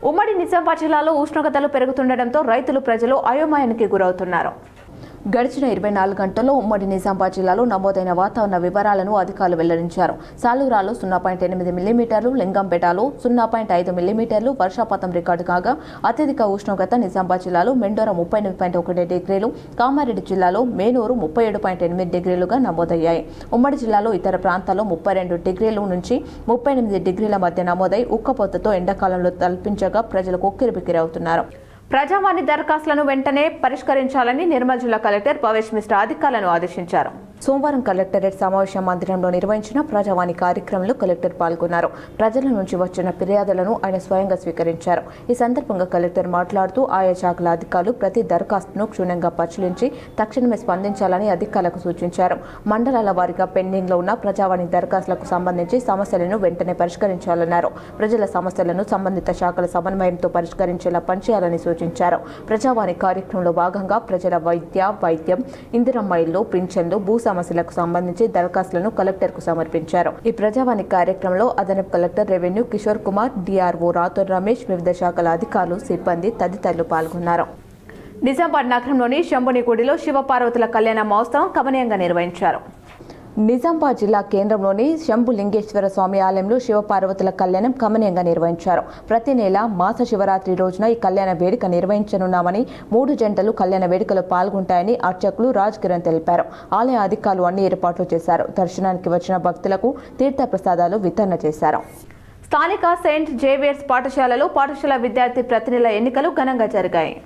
ఉమ్మడి నిజామాబాద్ జిల్లాలో ఉష్ణోగ్రతలు పెరుగుతుండటంతో రైతులు, ప్రజలు అయోమయానికి గురవుతున్నారు. గడిచిన 24 గంటల్లో ఉమ్మడి నిజామాబాద్ జిల్లాలో నమోదైన వాతావరణ వివరాలను అధికారులు వెల్లడించారు. సాలూరాలో 0.8 మిల్లీమీటర్లు, లింగంపేటలో 0.5 మిల్లీమీటర్లు వర్షపాతం రికార్డు కాగా అత్యధిక ఉష్ణోగ్రత నిజామాబాద్ జిల్లాలో మెండోర 38.1 డిగ్రీలు, కామారెడ్డి జిల్లాలో మేనూరు 37.8 డిగ్రీలుగా నమోదయ్యాయి. ఉమ్మడి జిల్లాలో ఇతర ప్రాంతాల్లో 32 డిగ్రీల నుంచి 38 డిగ్రీల మధ్య నమోదై ఉక్కపోతతో ఎండాకాలంలో తలపించగా ప్రజలకు ఉక్కిరిబిక్కిరవుతున్నారు. ప్రజావాణి దరఖాస్తులను వెంటనే పరిష్కరించాలని నిర్మల్ జిల్లా కలెక్టర్ భవేష్ మిశ్రా అధికారులను ఆదేశించారు. సోమవారం కలెక్టరేట్ సమావేశ మందిరంలో నిర్వహించిన ప్రజావాణి కార్యక్రమంలో కలెక్టర్ పాల్గొన్నారు. ప్రజల నుంచి వచ్చిన ఫిర్యాదులను ఆయన స్వయంగా స్వీకరించారు. ఈ సందర్భంగా కలెక్టర్ మాట్లాడుతూ ఆయా శాఖల అధికారులు ప్రతి దరఖాస్తును క్షుణ్ణంగా పరిశీలించి తక్షణమే స్పందించాలని అధికారులకు సూచించారు. మండలాల వారీగా పెండింగ్లో ఉన్న ప్రజావాణి దరఖాస్తులకు సంబంధించి సమస్యలను వెంటనే పరిష్కరించాలన్నారు. ప్రజల సమస్యలను సంబంధిత శాఖల సమన్వయంతో పరిష్కరించేలా పనిచేయాలని సూచించారు. ప్రజావాణి కార్యక్రమంలో భాగంగా ప్రజల వైద్యం, ఇందిరమ్మ ఇల్లు, పింఛన్లు, భూ సమస్యలకు సంబంధించి దరఖాస్తులను కలెక్టర్కు సమర్పించారు. ఈ ప్రజావాణి కార్యక్రమంలో అదనపు collector revenue Kishore Kumar, DRO Rathore Ramesh, వివిధ శాఖల అధికారులు, సిబ్బంది తదితరులు పాల్గొన్నారు. నిజామాబాద్ నగరంలోని శంభునిగుడిలో శివపార్వతుల కళ్యాణ మహోత్సవం కమనీయంగా నిర్వహించారు. నిజామాబాద్ జిల్లా కేంద్రంలోని శంభులింగేశ్వర స్వామి ఆలయంలో శివపార్వతుల కళ్యాణం కమనీయంగా నిర్వహించారు. ప్రతి నెల మాస శివరాత్రి రోజున ఈ కళ్యాణ వేడుక నిర్వహించనున్నామని, 3 జంటలు కళ్యాణ వేడుకలో పాల్గొంటాయని అర్చకులు రాజ్ కిరణ్ తెలిపారు. ఆలయ అధికారులు అన్ని ఏర్పాట్లు చేశారు. దర్శనానికి వచ్చిన భక్తులకు తీర్థ ప్రసాదాలు వితరణ చేశారు. స్థానిక సెయింట్ జేవియర్స్ పాఠశాలలో పాఠశాల విద్యార్థి ప్రతినిధుల ఎన్నికలు ఘనంగా జరిగాయి.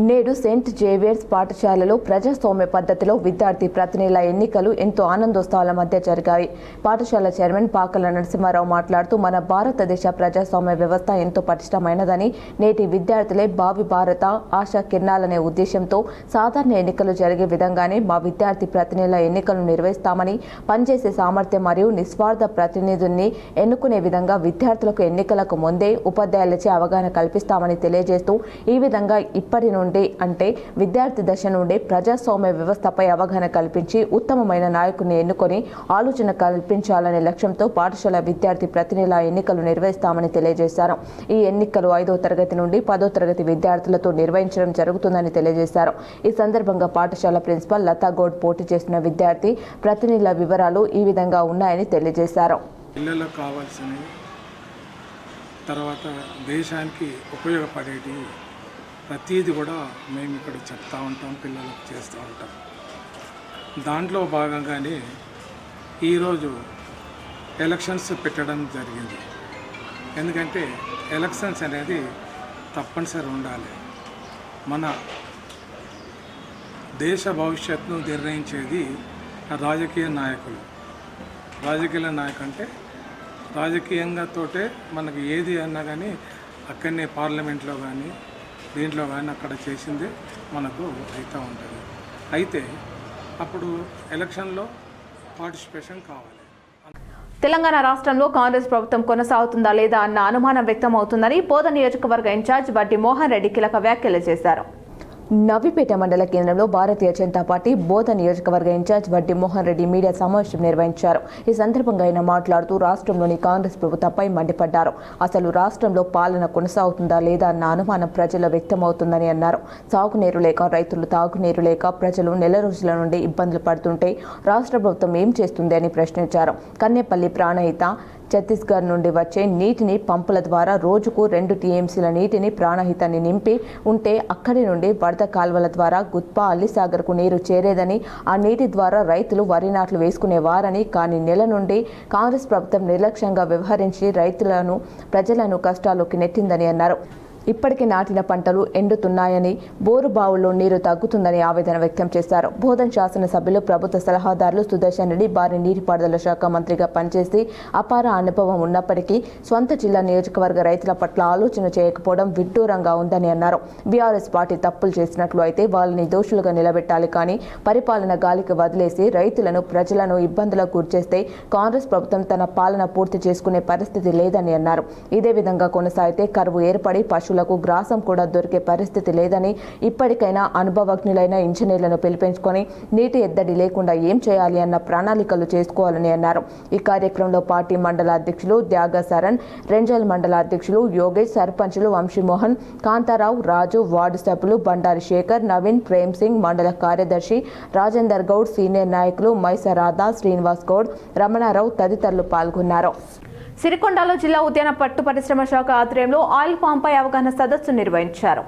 నేడు సెయింట్ జేవియర్స్ పాఠశాలలో ప్రజాస్వామ్య పద్ధతిలో విద్యార్థి ప్రతినిధుల ఎన్నికలు ఎంతో ఆనందోత్సవాల మధ్య జరిగాయి. పాఠశాల చైర్మన్ పాకల నరసింహారావు మాట్లాడుతూ మన భారతదేశ ప్రజాస్వామ్య వ్యవస్థ ఎంతో పటిష్టమైనదని, నేటి విద్యార్థులే భావి భారత ఆశా కిరణాలనే ఉద్దేశంతో సాధారణ ఎన్నికలు జరిగే విధంగానే మా విద్యార్థి ప్రతినిధుల ఎన్నికలను నిర్వహిస్తామని, పనిచేసే సామర్థ్యం మరియు నిస్వార్థ ప్రతినిధుల్ని ఎన్నుకునే విధంగా విద్యార్థులకు ఎన్నికలకు ముందే ఉపాధ్యాయులచే అవగాహన కల్పిస్తామని తెలియజేస్తూ, ఈ విధంగా ఇప్పటి నుండి అంటే విద్యార్థి దశ నుండి ప్రజాస్వామ్య వ్యవస్థపై అవగాహన కల్పించి ఉత్తమమైన నాయకుడిని ఎన్నుకొని ఆలోచన కల్పించాలనే లక్ష్యంతో పాఠశాల విద్యార్థి ప్రతినిధుల ఎన్నికలు నిర్వహిస్తామని తెలియజేశారు. ఈ ఎన్నికలు 5వ తరగతి నుండి 10వ తరగతి విద్యార్థులతో నిర్వహించడం జరుగుతుందని తెలియజేశారు. ఈ సందర్భంగా పాఠశాల ప్రిన్సిపల్ లతా గౌడ్ పోటీ చేసిన విద్యార్థి ప్రతినిధుల వివరాలు ఈ విధంగా ఉన్నాయని తెలియజేశారు. పిల్లలకు కావాల్సినవి, తర్వాత దేశానికి ఉపయోగపడేటి ప్రతీది కూడా మేము ఇక్కడ చెప్తూ ఉంటాం, పిల్లలకు చేస్తూ ఉంటాం. దాంట్లో భాగంగానే ఈరోజు ఎలక్షన్స్ పెట్టడం జరిగింది. ఎందుకంటే ఎలక్షన్స్ అనేది తప్పనిసరి ఉండాలి. మన దేశ భవిష్యత్తును నిర్ణయించేది రాజకీయ నాయకులు. రాజకీయ నాయకులు అంటే రాజకీయంగా తోటే మనకి ఏది అన్నా కానీ అక్కడనే పార్లమెంట్లో కానీ దీంట్లో కానీ అక్కడ చేసిందే మనకు అవుతూ ఉంటుంది. అయితే అప్పుడు ఎలక్షన్లో పార్టిసిపేషన్ కావాలి. తెలంగాణ రాష్ట్రంలో కాంగ్రెస్ ప్రభుత్వం కొనసాగుతుందా లేదా అన్న అనుమానం వ్యక్తమవుతుందని పోద నియోజకవర్గ ఇన్ఛార్జ్ వడ్డి మోహన్ రెడ్డి కీలక వ్యాఖ్యలు చేశారు. నవీపేట మండల కేంద్రంలో భారతీయ జనతా పార్టీ బోధ నియోజకవర్గ ఇన్ఛార్జ్ వడ్డీ మోహన్ రెడ్డి మీడియా సమావేశం నిర్వహించారు. ఈ సందర్భంగా ఆయన మాట్లాడుతూ రాష్ట్రంలోని కాంగ్రెస్ ప్రభుత్వంపై మండిపడ్డారు. అసలు రాష్ట్రంలో పాలన కొనసాగుతుందా లేదా అన్న అనుమానం ప్రజల్లో వ్యక్తమవుతుందని అన్నారు. సాగునీరు లేక రైతులు తాగునీరు లేక ప్రజలు నెల రోజుల నుండి ఇబ్బందులు పడుతుంటే రాష్ట్ర ప్రభుత్వం ఏం చేస్తుంది అని ప్రశ్నించారు. కన్నేపల్లి ప్రాణహిత ఛత్తీస్గఢ్ నుండి వచ్చే నీటిని పంపుల ద్వారా రోజుకు 2 టీఎంసీల నీటిని ప్రాణహితాన్ని నింపి ఉంటే అక్కడి నుండి వరద కాల్వల ద్వారా గుత్పా అల్లిసాగర్కు నీరు చేరేదని, ఆ నీటి ద్వారా రైతులు వరి నాట్లు వేసుకునేవారని, కానీ నెల నుండి కాంగ్రెస్ ప్రభుత్వం నిర్లక్ష్యంగా వ్యవహరించి రైతులను ప్రజలను కష్టాల్లోకి నెట్టిందని అన్నారు. ఇప్పటికే నాటిన పంటలు ఎండుతున్నాయని, బోరు బావుల్లో నీరు తగ్గుతుందని ఆవేదన వ్యక్తం చేశారు. బోధన్ శాసనసభ్యులు ప్రభుత్వ సలహాదారులు సుదర్శన్ రెడ్డి భారీ నీటిపారుదల శాఖ మంత్రిగా పనిచేసి అపార అనుభవం ఉన్నప్పటికీ స్వంత జిల్లా నియోజకవర్గ రైతుల పట్ల ఆలోచన చేయకపోవడం విడ్డూరంగా ఉందని అన్నారు. బీఆర్ఎస్ పార్టీ తప్పులు చేసినట్లు అయితే వాళ్ళని దోషులుగా నిలబెట్టాలి, కానీ పరిపాలన గాలికి వదిలేసి రైతులను ప్రజలను ఇబ్బందులకు గురిచేస్తే కాంగ్రెస్ ప్రభుత్వం తన పాలన పూర్తి చేసుకునే పరిస్థితి లేదని అన్నారు. ఇదే విధంగా కొనసాగితే కరువు ఏర్పడి పశువులకు గ్రాసం కూడా దొరికే పరిస్థితి లేదని, ఇప్పటికైనా అనుభవజ్ఞులైన ఇంజనీర్లను పిలిపించుకొని నీటి ఎద్దడి లేకుండా ఏం చేయాలి అన్న ప్రణాళికలు చేసుకోవాలని అన్నారు. ఈ కార్యక్రమంలో పార్టీ మండల అధ్యక్షులు త్యాగ సరణ్, రెంజల్ మండల అధ్యక్షులు యోగేష్, సర్పంచులు వంశీమోహన్, కాంతారావు, రాజు, వార్డు సభ్యులు బండారి శేఖర్, నవీన్, ప్రేమ్ సింగ్, మండల కార్యదర్శి రాజేందర్ గౌడ్, సీనియర్ నాయకులు మైసరాధా, శ్రీనివాస్ గౌడ్, రమణారావు తదితరులు పాల్గొన్నారు. సిరికొండలో జిల్లా ఉద్యాన పట్టు పరిశ్రమ శాఖ ఆధ్వర్యంలో ఆయిల్ పాంపై అవగాహన సదస్సు నిర్వహించారు.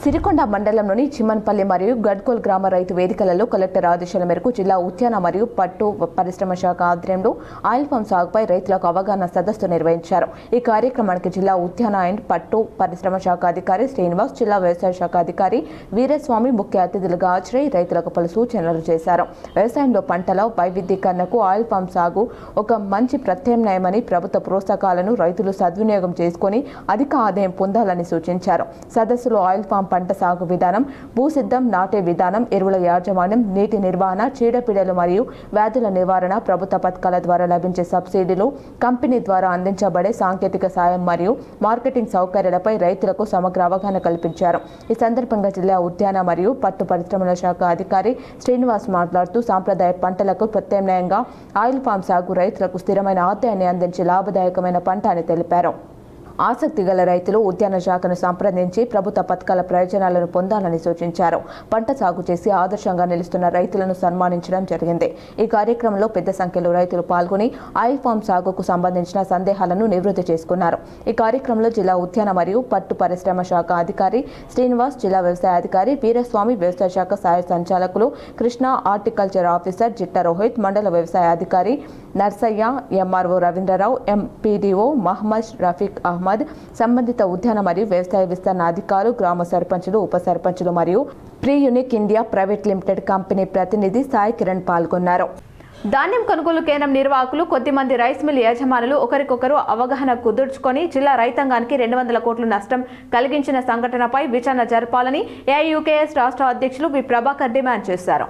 సిరికొండ మండలంలోని చిమ్మన్పల్లి మరియు గడ్కోల్ గ్రామ రైతు వేదికలలో కలెక్టర్ ఆదేశాల మేరకు జిల్లా ఉద్యాన మరియు పట్టు పరిశ్రమ శాఖ ఆధ్వర్యంలో ఆయిల్ పామ్ సాగుపై రైతులకు అవగాహన సదస్సు నిర్వహించారు. ఈ కార్యక్రమానికి జిల్లా ఉద్యాన అండ్ పట్టు పరిశ్రమ శాఖ అధికారి శ్రీనివాస్, జిల్లా వ్యవసాయ శాఖ అధికారి వీరస్వామి ముఖ్య అతిథులుగా హాజరై రైతులకు పలు సూచనలు చేశారు. వ్యవసాయంలో పంటల వైవిధ్యీకరణకు ఆయిల్ పామ్ సాగు ఒక మంచి ప్రత్యామ్నాయమని, ప్రభుత్వ ప్రోత్సాహకాలను రైతులు సద్వినియోగం చేసుకుని అధిక ఆదాయం పొందాలని సూచించారు. సదస్సులో ఆయిల్ పామ్ పంట సాగు విధానం, భూసిద్ధం నాటే విధానం, ఎరువుల యాజమాన్యం, నీటి నిర్వహణ, చీడపీడలు మరియు వ్యాధుల నివారణ, ప్రభుత్వ పథకాల ద్వారా లభించే సబ్సిడీలు, కంపెనీ ద్వారా అందించబడే సాంకేతిక సాయం మరియు మార్కెటింగ్ సౌకర్యాలపై రైతులకు సమగ్ర అవగాహన కల్పించారు. ఈ సందర్భంగా జిల్లా ఉద్యాన మరియు పట్టు పరిశ్రమల శాఖ అధికారి శ్రీనివాస్ మాట్లాడుతూ సాంప్రదాయ పంటలకు ప్రత్యామ్నాయంగా ఆయిల్ పామ్ సాగు రైతులకు స్థిరమైన ఆదాయాన్ని అందించే లాభదాయకమైన పంట అని తెలిపారు. ఆసక్తి గల రైతులు ఉద్యాన శాఖను సంప్రదించి ప్రభుత్వ పథకాల ప్రయోజనాలను పొందాలని సూచించారు. పంట సాగు చేసి ఆదర్శంగా నిలుస్తున్న రైతులను సన్మానించడం జరిగింది. ఈ కార్యక్రమంలో పెద్ద సంఖ్యలో రైతులు పాల్గొని ఆయిల్ పామ్ సాగుకు సంబంధించిన సందేహాలను నివృత్తి చేసుకున్నారు. ఈ కార్యక్రమంలో జిల్లా ఉద్యాన మరియు పట్టు పరిశ్రమ శాఖ అధికారి శ్రీనివాస్, జిల్లా వ్యవసాయ అధికారి వీరస్వామి, వ్యవసాయ శాఖ సహాయ సంచాలకులు కృష్ణ, హార్టికల్చర్ ఆఫీసర్ జిట్ట రోహిత్, మండల వ్యవసాయ అధికారి నర్సయ్య, ఎంఆర్ఓ రవీంద్రరావు, ఎంపీడీఓ మహమ్మద్ రఫీక్ అహ్మద్, సంబంధిత ఉద్యాన మరియు వ్యవసాయ విస్తరణ అధికారులు, గ్రామ సర్పంచులు, ఉప సర్పంచులు మరియు pre unique India private limited company ప్రతినిధి సాయి కిరణ్ పాల్గొన్నారు. ధాన్యం కొనుగోలు కేంద్రం నిర్వాహకులు, కొద్దిమంది రైస్ మిల్ యజమానులు ఒకరికొకరు అవగాహన కుదుర్చుకొని జిల్లా రైతాంగానికి 200 కోట్ల నష్టం కలిగించిన సంఘటనపై విచారణ జరపాలని ఏఐయూకేఎస్ రాష్ట్ర అధ్యక్షులు వి ప్రభాకర్ డిమాండ్ చేశారు.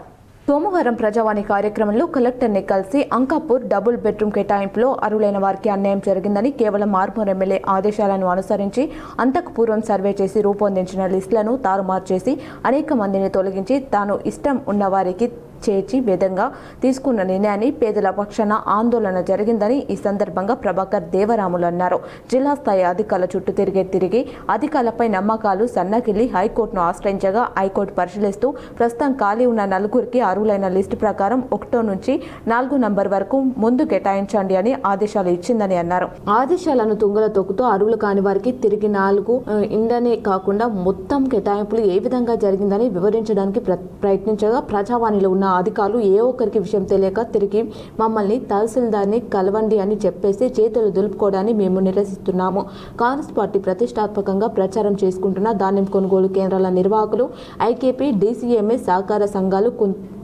సోమవారం ప్రజావాణి కార్యక్రమంలో కలెక్టర్ని కలిసి అంకాపూర్ డబుల్ బెడ్రూమ్ కేటాయింపులో అర్హులైన వారికి అన్యాయం జరిగిందని, కేవలం ఆర్మూర్ ఎమ్మెల్యే ఆదేశాలను అనుసరించి అంతకు పూర్వం సర్వే చేసి రూపొందించిన లిస్టులను తారుమారు చేసి అనేక మందిని తొలగించి తాను ఇష్టం ఉన్నవారికి చేర్చి విధంగా తీసుకున్న నిర్ణయాన్ని పేదల పక్షాన ఆందోళన జరిగిందని ఈ సందర్భంగా ప్రభాకర్ దేవరాములు అన్నారు. జిల్లా స్థాయి అధికారుల చుట్టూ తిరిగి అధికారులపై నమ్మకాలు సన్నగిల్లి హైకోర్టును ఆశ్రయించగా హైకోర్టు పరిశీలిస్తూ ప్రస్తుతం ఖాళీ ఉన్న 4కి అర్హులైన లిస్టు ప్రకారం 1 నుంచి 4 నంబర్ వరకు ముందు కేటాయించండి అని ఆదేశాలు ఇచ్చిందని అన్నారు. ఆదేశాలను తుంగల తొక్కుతూ అర్హులు కాని వారికి తిరిగి 4 ఇండనే కాకుండా మొత్తం కేటాయింపులు ఏ విధంగా జరిగిందని వివరించడానికి ప్రయత్నించగా ప్రజావాణిలో ఉన్న అధికారులు ఏ ఒక్కరికి విషయం తెలియక తిరిగి మమ్మల్ని తహసీల్దార్ని కలవండి అని చెప్పేసి చేతులు దులుపుకోవడాన్ని మేము నిరసిస్తున్నాము. కాంగ్రెస్ పార్టీ ప్రతిష్టాత్మకంగా ప్రచారం చేసుకుంటున్న ధాన్యం కొనుగోలు కేంద్రాల నిర్వాహకులు, ఐకేపీ, డీసీఎంఎస్ సహకార సంఘాలు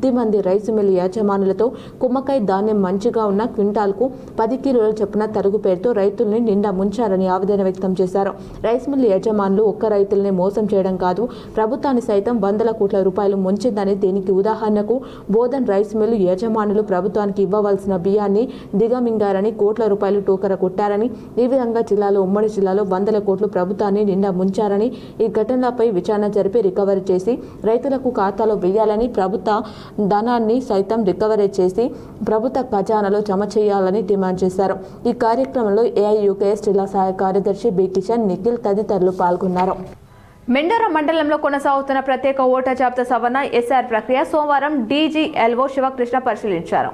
కొద్ది మంది రైసు మిల్లు యాజమానులతో కుమ్మకై ధాన్యం మంచిగా ఉన్న క్వింటాల్కు 10 కిలోల చొప్పున తరుగు పేరుతో రైతుల్ని నిండా ముంచారని ఆవేదన వ్యక్తం చేశారు. రైస్ మిల్లు యజమానులు ఒక్క రైతుల్ని మోసం చేయడం కాదు, ప్రభుత్వాన్ని సైతం వందల కోట్ల రూపాయలు ముంచిందని, దీనికి ఉదాహరణకు బోధన్ రైస్ మిల్లు యజమానులు ప్రభుత్వానికి ఇవ్వవలసిన బియ్యాన్ని దిగమింగారని, కోట్ల రూపాయలు టోకర కొట్టారని, ఈ విధంగా ఉమ్మడి జిల్లాలో వందల కోట్లు ప్రభుత్వాన్ని నిండా ముంచారని, ఈ ఘటనలపై విచారణ జరిపి రికవరీ చేసి రైతులకు ఖాతాలో వేయాలని, ప్రభుత్వ ధనాన్ని సైతం రికవరీ చేసి ప్రభుత్వ ఖజానాలో జమ చేయాలని డిమాండ్ చేశారు. ఈ కార్యక్రమంలో ఏఐయూకేఎస్ జిల్లా సహాయ కార్యదర్శి బి కిషన్, నిఖిల్ తదితరులు పాల్గొన్నారు. మెండోరా మండలంలో కొనసాగుతున్న ప్రత్యేక ఓటర్ జాబితా సవరణ ఎస్ఆర్ ప్రక్రియ సోమవారం డీజీఎల్ఓ శివకృష్ణ పరిశీలించారు.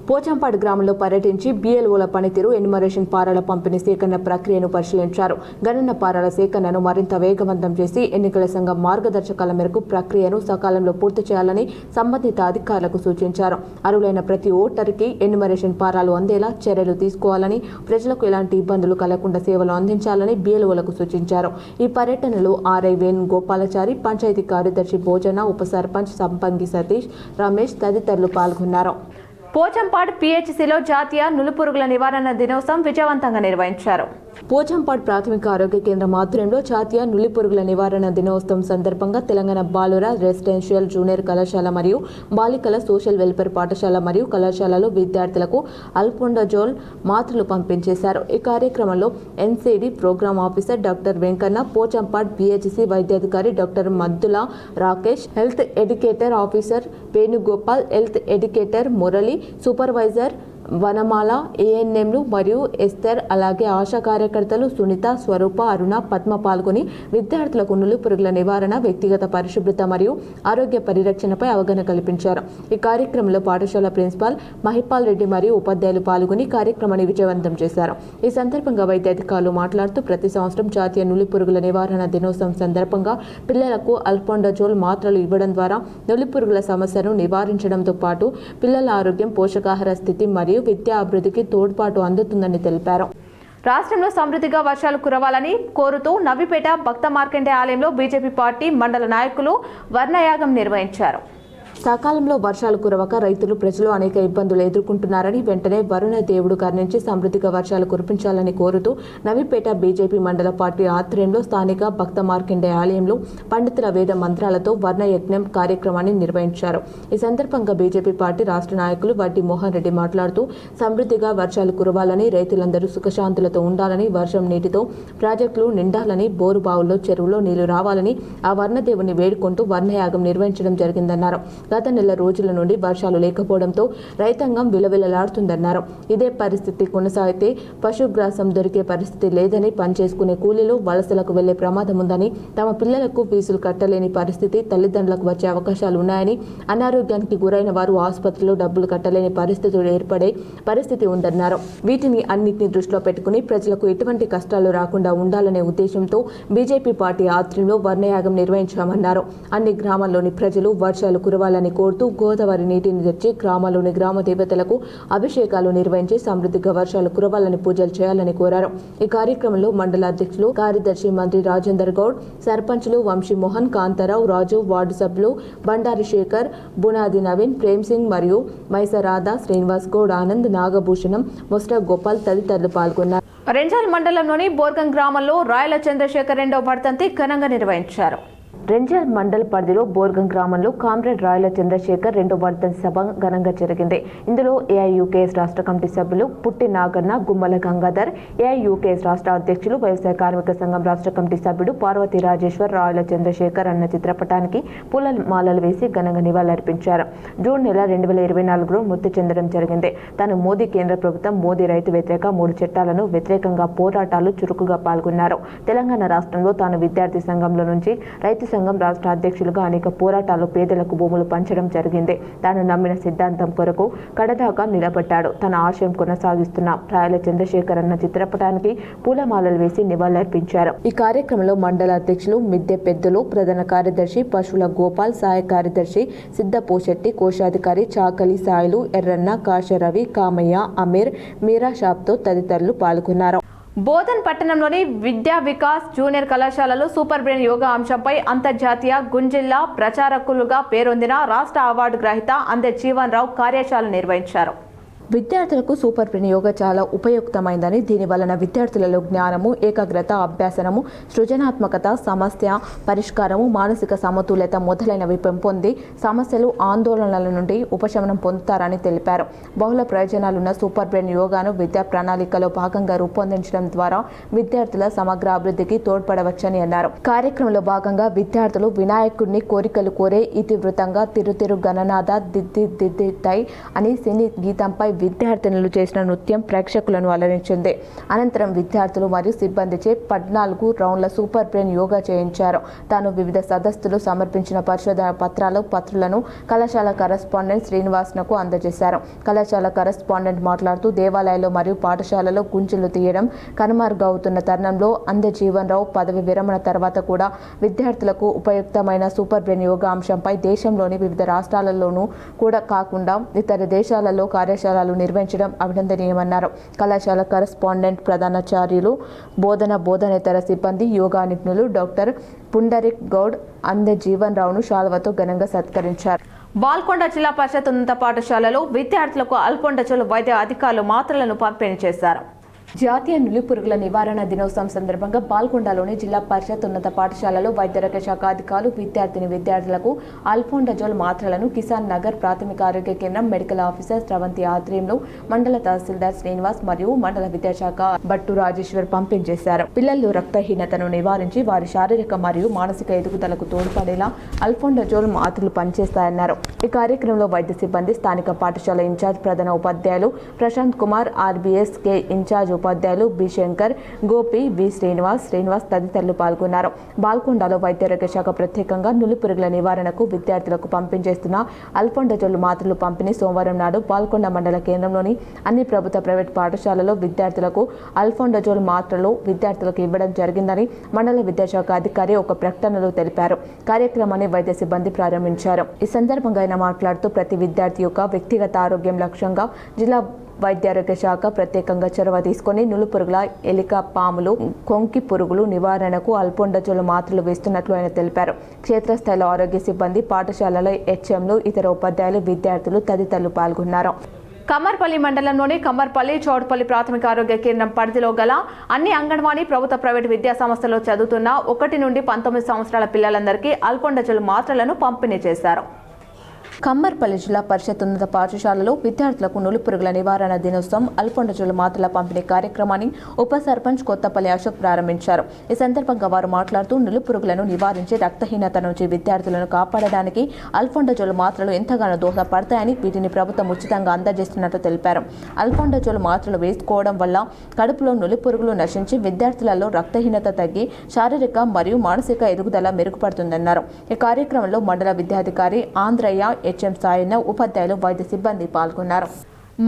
పోచంపాడు గ్రామంలో పర్యటించి బిఎల్ఓల పనితీరు, ఎన్యుమరేషన్ పారాల పంపిణీ సేకరణ ప్రక్రియను పరిశీలించారు. గణన పారాల సేకరణను మరింత వేగవంతం చేసి ఎన్నికల సంఘం మార్గదర్శకాల మేరకు ప్రక్రియను సకాలంలో పూర్తి చేయాలని సంబంధిత అధికారులకు సూచించారు. అర్హులైన ప్రతి ఓటర్కి ఎన్యుమరేషన్ పారాలు అందేలా చర్యలు తీసుకోవాలని, ప్రజలకు ఎలాంటి ఇబ్బందులు కలగకుండా సేవలు అందించాలని బిఎల్ఓలకు సూచించారు. ఈ పర్యటనలో ఆర్ఐ వేణు గోపాలచారి, పంచాయతీ కార్యదర్శి భోజన, ఉప సర్పంచ్ సంపంగి సతీష్, రమేష్ తదితరులు పాల్గొన్నారు. పోచంపాడు పిహెచ్సిలో జాతీయ నులిపురుగుల నివారణ దినోత్సవం విజయవంతంగా నిర్వహించారు. పోచంపాడు ప్రాథమిక ఆరోగ్య కేంద్రం ఆధ్వర్యంలో జాతీయ నులిపురుగుల నివారణ దినోత్సవం సందర్భంగా తెలంగాణ బాలుర రెసిడెన్షియల్ జూనియర్ కళాశాల మరియు బాలికల సోషల్ వెల్ఫేర్ పాఠశాల మరియు కళాశాలలో విద్యార్థులకు అల్ఫోండజోల్ మాత్రలు పంపించేశారు. ఈ కార్యక్రమంలో NCD programme officer doctor Venkanna, Pochampadu PHC వైద్యాధికారి doctor Maddula Rakesh, health educator officer Venugopal, health educator Murali, supervisor Vanamala, ఏఎన్ఎంలు మరియు ఎస్తర్, అలాగే ఆశా కార్యకర్తలు సునీత, స్వరూప, అరుణ, పద్మ పాల్గొని విద్యార్థులకు నులిపురుగుల నివారణ, వ్యక్తిగత పరిశుభ్రత మరియు ఆరోగ్య పరిరక్షణపై అవగాహన కల్పించారు. ఈ కార్యక్రమంలో పాఠశాల ప్రిన్సిపాల్ మహిపాల్ రెడ్డి మరియు ఉపాధ్యాయులు పాల్గొని కార్యక్రమాన్ని విజయవంతం చేశారు. ఈ సందర్భంగా వైద్యాధికారులు మాట్లాడుతూ ప్రతి సంవత్సరం జాతీయ నులిపురుగుల నివారణ దినోత్సవం సందర్భంగా పిల్లలకు అల్ఫోండజోల్ మాత్రలు ఇవ్వడం ద్వారా నులిపురుగుల సమస్యను నివారించడంతో పాటు పిల్లల ఆరోగ్యం, పోషకాహార స్థితి మరియు విద్యా అభివృద్ధికి తోడ్పాటు అందుతుందని తెలిపారు. రాష్ట్రంలో సమృద్ధిగా వర్షాలు కురవాలని కోరుతూ నవ్విపేట భక్త మార్కండే ఆలయంలో బీజేపీ పార్టీ మండల నాయకులు వర్ణయాగం నిర్వహించారు. సకాలంలో వర్షాలు కురవక రైతులు, ప్రజలు అనేక ఇబ్బందులు ఎదుర్కొంటున్నారని, వెంటనే వరుణ దేవుడు కరుణించి సమృద్ధిగా వర్షాలు కురిపించాలని కోరుతూ నవీపేట బీజేపీ మండల పార్టీ ఆధ్వర్యంలో స్థానిక భక్త మార్కండే ఆలయంలో పండితుల వేద మంత్రాలతో వర్ణయజ్ఞం కార్యక్రమాన్ని నిర్వహించారు. ఈ సందర్భంగా బీజేపీ పార్టీ రాష్ట్ర నాయకులు వడ్డీ మోహన్ రెడ్డి మాట్లాడుతూ సమృద్ధిగా వర్షాలు కురవాలని, రైతులందరూ సుఖశాంతులతో ఉండాలని, వర్షం నీటితో ప్రాజెక్టులు నిండాలని, బోరు బావుల్లో చెరువులో నీళ్లు రావాలని ఆ వర్ణదేవుని వేడుకుంటూ వర్ణయాగం నిర్వహించడం జరిగిందన్నారు. గత నెల రోజుల నుండి వర్షాలు లేకపోవడంతో రైతాంగం విలవిలలాడుతుందన్నారు. ఇదే పరిస్థితి కొనసాగితే పశుగ్రాసం దొరికే పరిస్థితి లేదని, పనిచేసుకునే కూలీలు వలసలకు వెళ్లే ప్రమాదం ఉందని, తమ పిల్లలకు ఫీజులు కట్టలేని పరిస్థితి తల్లిదండ్రులకు వచ్చే అవకాశాలు ఉన్నాయని, అనారోగ్యానికి గురైన వారు ఆసుపత్రిలో డబ్బులు కట్టలేని పరిస్థితులు ఏర్పడే పరిస్థితి ఉందన్నారు. వీటిని అన్నింటినీ దృష్టిలో పెట్టుకుని ప్రజలకు ఎటువంటి కష్టాలు రాకుండా ఉండాలనే ఉద్దేశంతో బీజేపీ పార్టీ ఆధ్వర్యంలో వర్ణయాగం నిర్వహించామన్నారు. అన్ని గ్రామాల్లోని ప్రజలు వర్షాలు కురవాలని కోరుతూ గోదావరి నీటిని తెచ్చి గ్రామాల్లోని గ్రామ దేవతలకు అభిషేకాలు నిర్వహించి సమృద్ధిగా వర్షాలు కురవాలని పూజలు చేయాలని కోరారు. ఈ కార్యక్రమంలో మండల అధ్యక్షులు, కార్యదర్శి మంత్రి రాజేందర్ గౌడ్, సర్పంచులు వంశీ మోహన్, కాంతారావు, రాజు, వార్డు సభ్యులు బండారి శేఖర్, బునాది నవీన్, ప్రేమ్ సింగ్ మరియు మైసరాధ, శ్రీనివాస్ గౌడ్, ఆనంద్, నాగభూషణం, ముస్టా గోపాల్ తదితరులు పాల్గొన్నారు. రెంజాల్ మండలంలోని బోర్గం గ్రామంలో రాయల చంద్రశేఖర్ రెండవ వర్ధంతి ఘనంగా నిర్వహించారు. రెంజల్ మండల్ పరిధిలో బోర్గం గ్రామంలో కామ్రేడ్ రాయల చంద్రశేఖర్ రెండో వర్ధంతి సభ ఘనంగా జరిగింది. ఇందులో ఏఐయూకేఎస్ రాష్ట్ర కమిటీ సభ్యులు పుట్టి నాగన్న, గుమ్మల గంగాధర్, ఏఐయూకేఎస్ రాష్ట్ర అధ్యక్షులు, వ్యవసాయ కార్మిక సంఘం రాష్ట్ర కమిటీ సభ్యుడు పార్వతీ రాజేశ్వర్ రాయల చంద్రశేఖర్ అన్న చిత్రపటానికి పూల మాలలు వేసి ఘనంగా నివాళులర్పించారు. జూన్ నెల 2024లో మృతి చెందడం జరిగింది. తాను మోదీ కేంద్ర ప్రభుత్వం, మోదీ రైతు వ్యతిరేక 3 చట్టాలను వ్యతిరేకంగా పోరాటాలు చురుకుగా పాల్గొన్నారు. తెలంగాణ రాష్ట్రంలో తాను విద్యార్థి సంఘంలో నుంచి రైతు సంఘం రాష్ట్ర అధ్యక్షులుగా అనేక పోరాటాలు, పేదలకు భూములు పంచడం జరిగింది. తాను నమ్మిన సిద్ధాంతం కొరకు కడదాకా నిలబడ్డాడు. తన ఆశయం కొనసాగిస్తున్న రాయల చంద్రశేఖర్ అన్న చిత్రపటానికి పూలమాలలు వేసి నివాళులర్పించారు. ఈ కార్యక్రమంలో మండల అధ్యక్షులు మిద్దె పెద్దలు, ప్రధాన కార్యదర్శి పశువుల గోపాల్, సహాయ కార్యదర్శి సిద్ధపోశెట్టి, కోశాధికారి చాకలి సాయిలు, ఎర్రన్న, కాశరవి, కామయ్య, అమీర్, మీరా షాప్తో తదితరులు పాల్గొన్నారు. బోధన్ పట్టణంలోని విద్యా వికాస్ జూనియర్ కళాశాలలో సూపర్ బ్రెయిన్ యోగా అంశంపై అంతర్జాతీయ గుంజిల్లా ప్రచారకులుగా పేరొందిన రాష్ట్ర అవార్డు గ్రహీత అందె జీవన్ రావు కార్యశాల నిర్వహించారు. విద్యార్థులకు సూపర్ బ్రెయిన్ యోగా చాలా ఉపయుక్తమైందని, దీని వలన విద్యార్థులలో జ్ఞానము, ఏకాగ్రత, అభ్యాసనము, సృజనాత్మకత, సమస్య పరిష్కారము, మానసిక సమతుల్యత మొదలైనవి పెంపొంది సమస్యలు, ఆందోళనల నుండి ఉపశమనం పొందుతారని తెలిపారు. బహుళ ప్రయోజనాలున్న సూపర్ బ్రెయిన్ యోగాను విద్యా ప్రణాళికలో భాగంగా రూపొందించడం ద్వారా విద్యార్థుల సమగ్ర అభివృద్ధికి తోడ్పడవచ్చని అన్నారు. కార్యక్రమంలో భాగంగా విద్యార్థులు వినాయకుడిని కోరికలు కోరే ఇతివృత్తంగా తిరు గణనాథ దిద్దితై అని సినీ గీతంపై విద్యార్థినులు చేసిన నృత్యం ప్రేక్షకులను అలరించింది. అనంతరం విద్యార్థులు మరియు సిబ్బందిచే 14 రౌండ్ల సూపర్ బ్రెయిన్ యోగా చేయించారు. తాను వివిధ సదస్సులు సమర్పించిన పరిశోధన పత్రాలను కళాశాల కరెస్పాండెంట్ శ్రీనివాస్నకు అందజేశారు. కళాశాల కరెస్పాండెంట్ మాట్లాడుతూ దేవాలయాలు మరియు పాఠశాలలో గుంజలు తీయడం కనుమరుగవుతున్న తరుణంలో అందె జీవన్ రావు పదవి విరమణ తర్వాత కూడా విద్యార్థులకు ఉపయుక్తమైన సూపర్ బ్రెయిన్ యోగా అంశంపై దేశంలోని వివిధ రాష్ట్రాలలోనూ కూడా కాకుండా ఇతర దేశాలలో కార్యశాలలు నిర్వహించడం అభినందనీయమన్నారు. కళాశాల కరెస్పాండెంట్, ప్రధానాచార్యులు, బోధనేతర సిబ్బంది, యోగా నిపుణులు డాక్టర్ పుండరిక్ గౌడ్ అందె జీవన్ రావును శాలువతో ఘనంగా సత్కరించారు. బాల్కొండ జిల్లా పరిషత్ ఉన్నత పాఠశాలలో విద్యార్థులకు అల్పొండచోలు వైద్య అధికారులు మాత్రలను పంపిణీ చేశారు. జాతీయ నులిపురుగుల నివారణ దినోత్సవం సందర్భంగా బాల్కొండలోని జిల్లా పరిషత్ ఉన్నత పాఠశాలలో వైద్యారోగ్య శాఖ అధికారులు విద్యార్థులకు అల్ఫోండజోల్ మాత్రలను కిసాన్ నగర్ ప్రాథమిక ఆరోగ్య కేంద్రం మెడికల్ ఆఫీసర్ స్రవంతి ఆధ్వర్యంలో మండల తహసీల్దార్ శ్రీనివాస్ మరియు మండల విద్యాశాఖ భట్టు రాజేశ్వర్ పంపిణీ చేశారు. పిల్లల్లో రక్తహీనతను నివారించి వారి శారీరక మరియు మానసిక ఎదుగుదలకు తోడ్పడేలా అల్ఫోండజోల్ మాత్రలు పనిచేస్తాయన్నారు. ఈ కార్యక్రమంలో వైద్య సిబ్బంది, స్థానిక పాఠశాల ఇన్ఛార్జ్ ప్రధాన ఉపాధ్యాయులు ప్రశాంత్ కుమార్, ఆర్బీఎస్ కే ఇన్ఛార్జ్ ఉపాధ్యాయులు బి శంకర్, గోపి, వి శ్రీనివాస్ తదితరులు పాల్గొన్నారు. బాల్కొండలో వైద్యారోగ్య శాఖ ప్రత్యేకంగా నులిపురుగుల నివారణకు విద్యార్థులకు పంపిణీచేస్తున్న అల్ఫోండజోల్ మాత్రలు పంపిణీ సోమవారం నాడు బాల్కొండ మండల కేంద్రంలోని అన్ని ప్రభుత్వ, ప్రైవేట్ పాఠశాలలో విద్యార్థులకు అల్ఫోండజోల్ మాత్రలు విద్యార్థులకు ఇవ్వడం జరిగిందని మండల విద్యాశాఖ అధికారి ఒక ప్రకటనలో తెలిపారు. కార్యక్రమాన్ని వైద్య సిబ్బంది ప్రారంభించారు. ఈ సందర్భంగా ఆయన మాట్లాడుతూ ప్రతి విద్యార్థి యొక్క వ్యక్తిగత ఆరోగ్యం లక్ష్యంగా జిల్లా వైద్యారోగ్య శాఖ ప్రత్యేకంగా చొరవ తీసుకుని నులిపురుగుల, ఎలిక, పాములు, కొంకి పురుగులు నివారణకు అల్ఫోండజోల్ మాత్రలు వేస్తున్నట్లు ఆయన తెలిపారు. క్షేత్రస్థాయిలో ఆరోగ్య సిబ్బంది, పాఠశాలల హెచ్ఎంలు, ఇతర ఉపాధ్యాయులు, విద్యార్థులు తదితరులు పాల్గొన్నారు. కమ్మర్పల్లి మండలంలోని కమ్మర్పల్లి, చౌడపల్లి ప్రాథమిక ఆరోగ్య కేంద్రం పరిధిలో గల అన్ని అంగన్వాడీ, ప్రభుత్వ, ప్రైవేటు విద్యా సంస్థల్లో చదువుతున్న 1 నుండి 19 సంవత్సరాల పిల్లలందరికీ అల్ఫోండజోల్ మాత్రలను పంపిణీ చేశారు. కమ్మర్పల్లి జిల్లా పరిషత్ ఉన్నత పాఠశాలలో విద్యార్థులకు నులిపురుగుల నివారణ దినోత్సవం అల్ఫోండజోల్ మాత్రల పంపిణీ కార్యక్రమాన్ని ఉప సర్పంచ్ కొత్తపల్లి అశోక్ ప్రారంభించారు. ఈ సందర్భంగా వారు మాట్లాడుతూ నులిపురుగులను నివారించి రక్తహీనత నుంచి విద్యార్థులను కాపాడడానికి అల్ఫోండజోల్ మాత్రలు ఎంతగానో దోహదపడతాయని, వీటిని ప్రభుత్వం ఉచితంగా అందజేస్తున్నట్లు తెలిపారు. అల్ఫోండజోల్ మాత్రలు వేసుకోవడం వల్ల కడుపులో నులిపురుగులు నశించి విద్యార్థులలో రక్తహీనత తగ్గి శారీరక మరియు మానసిక ఎదుగుదల మెరుగుపడుతుందన్నారు. ఈ కార్యక్రమంలో మండల విద్యాధికారి ఆంధ్రయ్య, హెచ్ఎం సాయన్న, ఉపాధ్యాయులు, వైద్య సిబ్బంది పాల్గొన్నారు.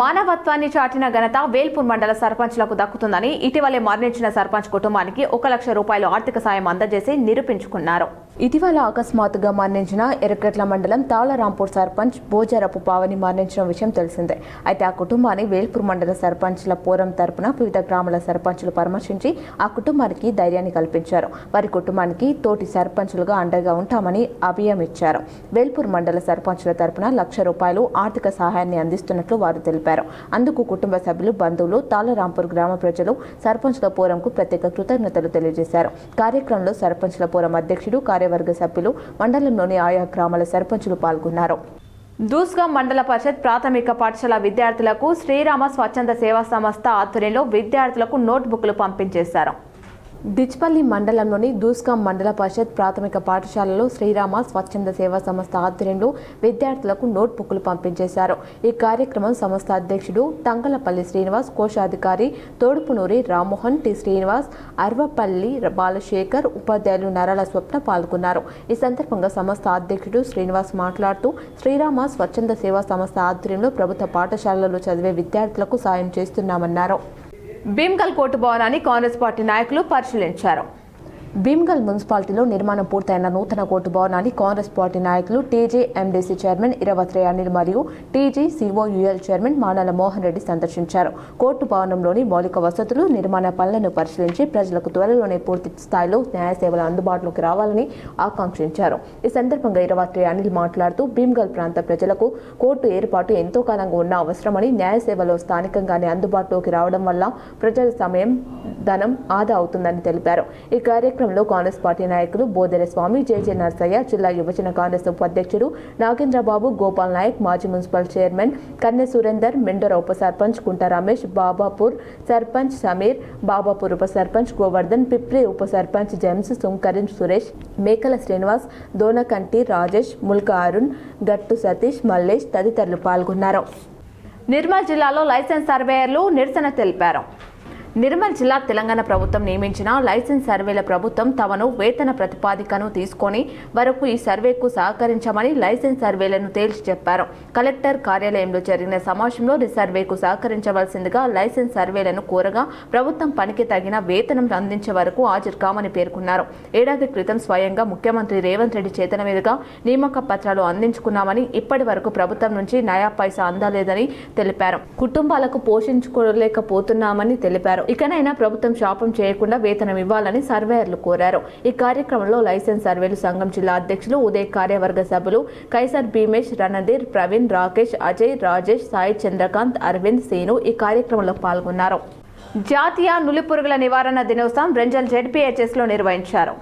మానవత్వాన్ని చాటిన ఘనత వేల్పూర్ మండల సర్పంచ్లకు దక్కుతుందని ఇటీవలే మరణించిన సర్పంచ్ కుటుంబానికి 1 లక్ష రూపాయలు ఆర్థిక సాయం అందజేసి నిరూపించుకున్నారు. ఇటీవల అకస్మాత్తుగా మరణించిన ఎర్రగట్ల మండలం తాళరాంపూర్ సర్పంచ్ బోజరపు పావని మరణించిన విషయం తెలిసిందే. అయితే ఆ కుటుంబాన్ని వేల్పూర్ మండల సర్పంచ్ల పోరం తరపున వివిధ గ్రామాల సర్పంచులు పరామర్శించి ఆ కుటుంబానికి ధైర్యాన్ని కల్పించారు. వారి కుటుంబానికి తోటి సర్పంచులుగా అండగా ఉంటామని అభయం ఇచ్చారు. వేల్పూర్ మండల సర్పంచుల తరపున 1 లక్ష రూపాయలు ఆర్థిక సహాయాన్ని అందిస్తున్నట్లు వారు తెలిపారు. అందుకు కుటుంబ సభ్యులు, బంధువులు, తాళరాంపూర్ గ్రామ ప్రజలు సర్పంచ్ల పోరంకు ప్రత్యేక కృతజ్ఞతలు తెలియజేశారు. కార్యక్రమంలో సర్పంచ్ల పోరం అధ్యక్షుడు, కార్యవర్గ సభ్యులు, మండలంలోని ఆయా గ్రామాల సర్పంచులు పాల్గొన్నారు. దూస్గా మండల పరిషత్ ప్రాథమిక పాఠశాల విద్యార్థులకు శ్రీరామ స్వచ్ఛంద సేవా సంస్థ ఆధ్వర్యంలో విద్యార్థులకు నోట్బుక్లు పంపించేశారు. డిచ్పల్లి మండలంలోని దూస్గాం మండల పరిషత్ ప్రాథమిక పాఠశాలలో శ్రీరామ స్వచ్ఛంద సేవా సంస్థ ఆధ్వర్యంలో విద్యార్థులకు నోట్బుక్లు పంపించేశారు. ఈ కార్యక్రమం సంస్థ అధ్యక్షుడు తంగలపల్లి శ్రీనివాస్, కోశాధికారి తోడుపునూరి రామ్మోహన్, టి శ్రీనివాస్, అర్వపల్లి బాలశేఖర్, ఉపాధ్యాయులు నరాల స్వప్న పాల్గొన్నారు. ఈ సందర్భంగా సంస్థ అధ్యక్షుడు శ్రీనివాస్ మాట్లాడుతూ శ్రీరామ స్వచ్ఛంద సేవా సంస్థ ఆధ్వర్యంలో ప్రభుత్వ పాఠశాలల్లో చదివే విద్యార్థులకు సాయం చేస్తున్నామన్నారు. భీమ్గల్ కోర్టు భవనాన్ని కాంగ్రెస్ పార్టీ నాయకులు పరిశీలించారు. భీమ్గల్ మున్సిపాలిటీలో నిర్మాణం పూర్తయిన నూతన కోర్టు భవనాన్ని కాంగ్రెస్ పార్టీ నాయకులు టీజేఎండీసీ చైర్మన్ ఇరవత్రి అనిల్ మరియు టీజీసీఓయూఎల్ చైర్మన్ మానాల మోహన్ రెడ్డి సందర్శించారు. కోర్టు భవనంలోని మౌలిక వసతులు, నిర్మాణ పనులను పరిశీలించి ప్రజలకు త్వరలోనే పూర్తి స్థాయిలో న్యాయ సేవలు అందుబాటులోకి రావాలని ఆకాంక్షించారు. ఈ సందర్భంగా ఇరవత్రి అనిల్ మాట్లాడుతూ భీమ్గల్ ప్రాంత ప్రజలకు కోర్టు ఏర్పాటు ఎంతో కాలంగా ఉన్న అవసరమని, న్యాయ సేవలో స్థానికంగానే అందుబాటులోకి రావడం వల్ల ప్రజల సమయం, ధనం ఆదా అవుతుందని తెలిపారు. ఈ కార్యక్రమంలో కాంగ్రెస్ పార్టీ నాయకులు బోదెర స్వామి, జేజే నర్సయ్య, జిల్లా యువజన కాంగ్రెస్ ఉపాధ్యక్షుడు నాగేంద్రబాబు, గోపాల్ నాయక్, మాజీ మున్సిపల్ చైర్మన్ కన్నె సురేందర్, మెండోర ఉప సర్పంచ్ కుంట రమేష్, బాబాపూర్ సర్పంచ్ సమీర్, బాబాపూర్ ఉప సర్పంచ్ గోవర్ధన్, పిప్రి ఉప సర్పంచ్ జేమ్స్, సుంకరిం సురేష్, మేకల శ్రీనివాస్, దోనకంటి రాజేష్, ముల్క అరుణ్, గట్టు సతీష్, మల్లేష్ తదితరులు పాల్గొన్నారు. నిర్మల్ జిల్లాలో లైసెన్స్ సర్వేయర్లు నిరసన తెలిపారు. నిర్మల్ జిల్లా తెలంగాణ ప్రభుత్వం నియమించిన లైసెన్స్ సర్వేల ప్రభుత్వం తమను వేతన ప్రతిపాదికను తీసుకొని వరకు ఈ సర్వేకు సహకరించమని లైసెన్స్ సర్వేలను తేల్చి చెప్పారు. కలెక్టర్ కార్యాలయంలో జరిగిన సమావేశంలో సర్వేకు సహకరించవలసిందిగా లైసెన్స్ సర్వేలను కోరగా ప్రభుత్వం పనికి తగిన వేతనం అందించే వరకు హాజరు కామని పేర్కొన్నారు. ఏడాది క్రితం స్వయంగా ముఖ్యమంత్రి రేవంత్ రెడ్డి చేతుల మీదుగా నియామక పత్రాలు అందించుకున్నామని, ఇప్పటి వరకు ప్రభుత్వం నుంచి నయా పైసా అందలేదని తెలిపారు. కుటుంబాలకు పోషించుకోలేకపోతున్నామని తెలిపారు. ఇకనైనా ప్రభుత్వం శాపం చేయకుండా వేతనం ఇవ్వాలని సర్వేయర్లు కోరారు. ఈ కార్యక్రమంలో లైసెన్స్ సర్వేలు సంఘం జిల్లా అధ్యక్షులు ఉదయ్, కార్యవర్గ సభ్యులు కైసర్ భీమేష్, రణధీర్, ప్రవీణ్, రాకేష్, అజయ్, రాజేష్, సాయి చంద్రకాంత్, అరవింద్, సీను ఈ కార్యక్రమంలో పాల్గొన్నారు. జాతీయ నులిపురుగుల నివారణ దినోత్సవం రెంజల్ జెడ్పీహెచ్ఎస్ లో నిర్వహించారు.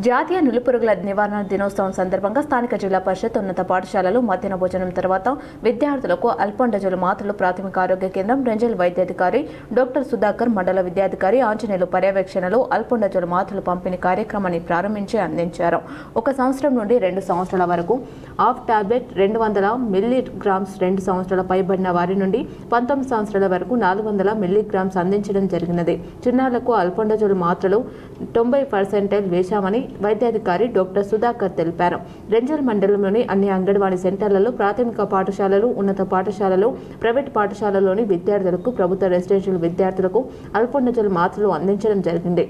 జాతీయ నులిపురుగుల నివారణ దినోత్సవం సందర్భంగా స్థానిక జిల్లా పరిషత్ ఉన్నత పాఠశాలలో మధ్యాహ్న భోజనం తర్వాత విద్యార్థులకు అల్పండజోలు మాత్రలు ప్రాథమిక ఆరోగ్య కేంద్రం రెంజల్ వైద్యాధికారి డాక్టర్ సుధాకర్, మండల విద్యాధికారి ఆంజనేయులు పర్యవేక్షణలో అల్పండజోలు మాత్రలు పంపిణీ కార్యక్రమాన్ని ప్రారంభించి అందించారు. 1 సంవత్సరం నుండి 2 సంవత్సరాల వరకు ఆఫ్ టాబ్లెట్ 200 మిల్లీగ్రామ్స్, 2 సంవత్సరాల పైబడిన వారి నుండి 19 సంవత్సరాల వరకు 400 మిల్లీగ్రామ్స్ అందించడం జరిగినది. చిన్నారులకు అల్పండజోలు మాత్రలు 90% వేశామని వైద్యాధికారి డాక్టర్ సుధాకర్ తెలిపారు. రెంజల్ మండలంలోని అన్ని అంగన్వాడీ సెంటర్లలో, ప్రాథమిక పాఠశాలలు, ఉన్నత పాఠశాలలు, ప్రైవేట్ పాఠశాలలోని విద్యార్థులకు, ప్రభుత్వ రెసిడెన్షియల్ విద్యార్థులకు అల్పండజోలు మాత్రలు అందించడం జరిగింది.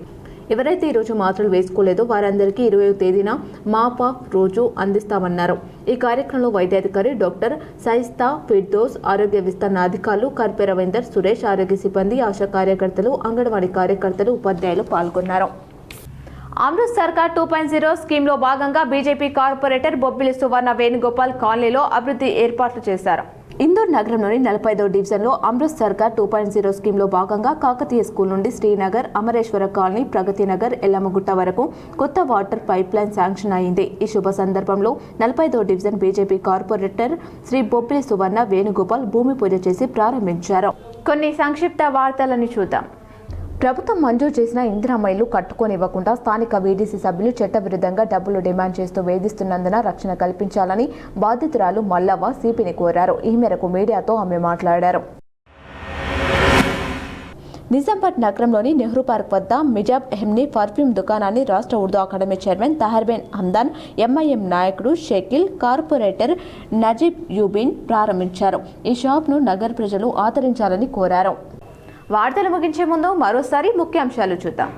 ఎవరైతే ఈరోజు మాత్రలు వేసుకోలేదో వారందరికీ 20వ తేదీన మాప్ ఆఫ్ రోజు అందిస్తామన్నారు. ఈ కార్యక్రమంలో వైద్యాధికారి డాక్టర్ సైస్తా ఫిర్దోస్, ఆరోగ్య విస్తరణ అధికారులు కర్పే రవీందర్, సురేష్, ఆరోగ్య సిబ్బంది, ఆశా కార్యకర్తలు, అంగన్వాడీ కార్యకర్తలు, ఉపాధ్యాయులు పాల్గొన్నారు. అమృత్ సర్కార్ 2.0 స్కీమ్లో భాగంగా బీజేపీ కార్పొరేటర్ బొబ్బిలి సువర్ణ వేణుగోపాల్ కాలనీలో అభివృద్ధి ఏర్పాట్లు చేశారు. ఇందూర్ నగరంలోని 45వ డివిజన్లో అమృత్ సర్కార్ 2.0 స్కీమ్లో భాగంగా కాకతీయ స్కూల్ నుండి శ్రీనగర్, అమరేశ్వర కాలనీ, ప్రగతి నగర్, ఎల్లమ్మగుట్ట వరకు కొత్త వాటర్ పైప్ లైన్ శాంక్షన్ అయింది. ఈ శుభ సందర్భంలో 45వ division BJP corporator Shri Bobbili Suvarna Venugopal భూమి పూజ చేసి ప్రారంభించారు. కొన్ని సంక్షిప్త వార్తలను చూద్దాం. ప్రభుత్వం మంజూరు చేసిన ఇందిరమ్మ ఇల్లు కట్టుకోనివ్వకుండా స్థానిక వీడీసీ సభ్యులు చట్టవిరుద్ధంగా డబ్బులు డిమాండ్ చేస్తూ వేధిస్తున్నందున రక్షణ కల్పించాలని బాధితురాలు మల్లవ్వ సిపిని కోరారు. ఈ మేరకు మీడియాతో ఆమె మాట్లాడారు. నిజామాబాద్ నగరంలోని నెహ్రూ పార్క్ వద్ద మిజాబ్ ఎహ్మ్ని పర్ఫ్యూమ్ దుకాణాన్ని రాష్ట్ర ఉర్దూ అకాడమీ చైర్మన్ తహర్బేన్ హందాన్, ఎంఐఎం నాయకుడు షకీల్, కార్పొరేటర్ నజీబ్ యూబిన్ ప్రారంభించారు. ఈ షాప్ను నగర ప్రజలు ఆదరించాలని కోరారు. వార్తలు ముగించే ముందు మరోసారి ముఖ్యాంశాలు చూద్దాం.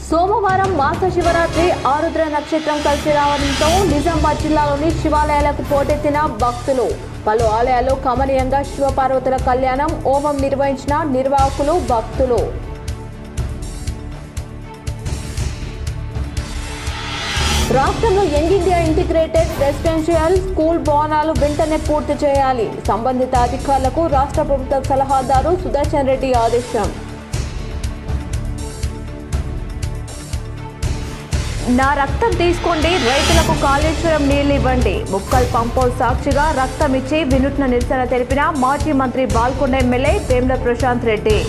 సోమవారం మాస శివరాత్రి ఆరుద్ర నక్షత్రం కలిసి రావడంతో నిజామాబాద్ జిల్లాలోని శివాలయాలకు పోటెత్తిన భక్తులు. పలు ఆలయాల్లో కమనీయంగా శివపార్వతుల కళ్యాణం, హోమం నిర్వహించిన నిర్వాహకులు, భక్తులు. రాష్ట్రంలో young India integrated residential school భవనాలు వెంటనే పూర్తి చేయాలి. సంబంధిత అధికారులకు రాష్ట్ర ప్రభుత్వ సలహాదారు సుదర్శన్ రెడ్డి ఆదేశం. నా రక్తం తీసుకోండి, రైతులకు కాళేశ్వరం నీళ్లు ఇవ్వండి. ముక్కల్ పంపోల్ సాక్షిగా రక్తం ఇచ్చి వినూత్న నిరసన తెలిపిన మాజీ మంత్రి బాల్కొండ ఎమ్మెల్యే వేముల ప్రశాంత్ రెడ్డి.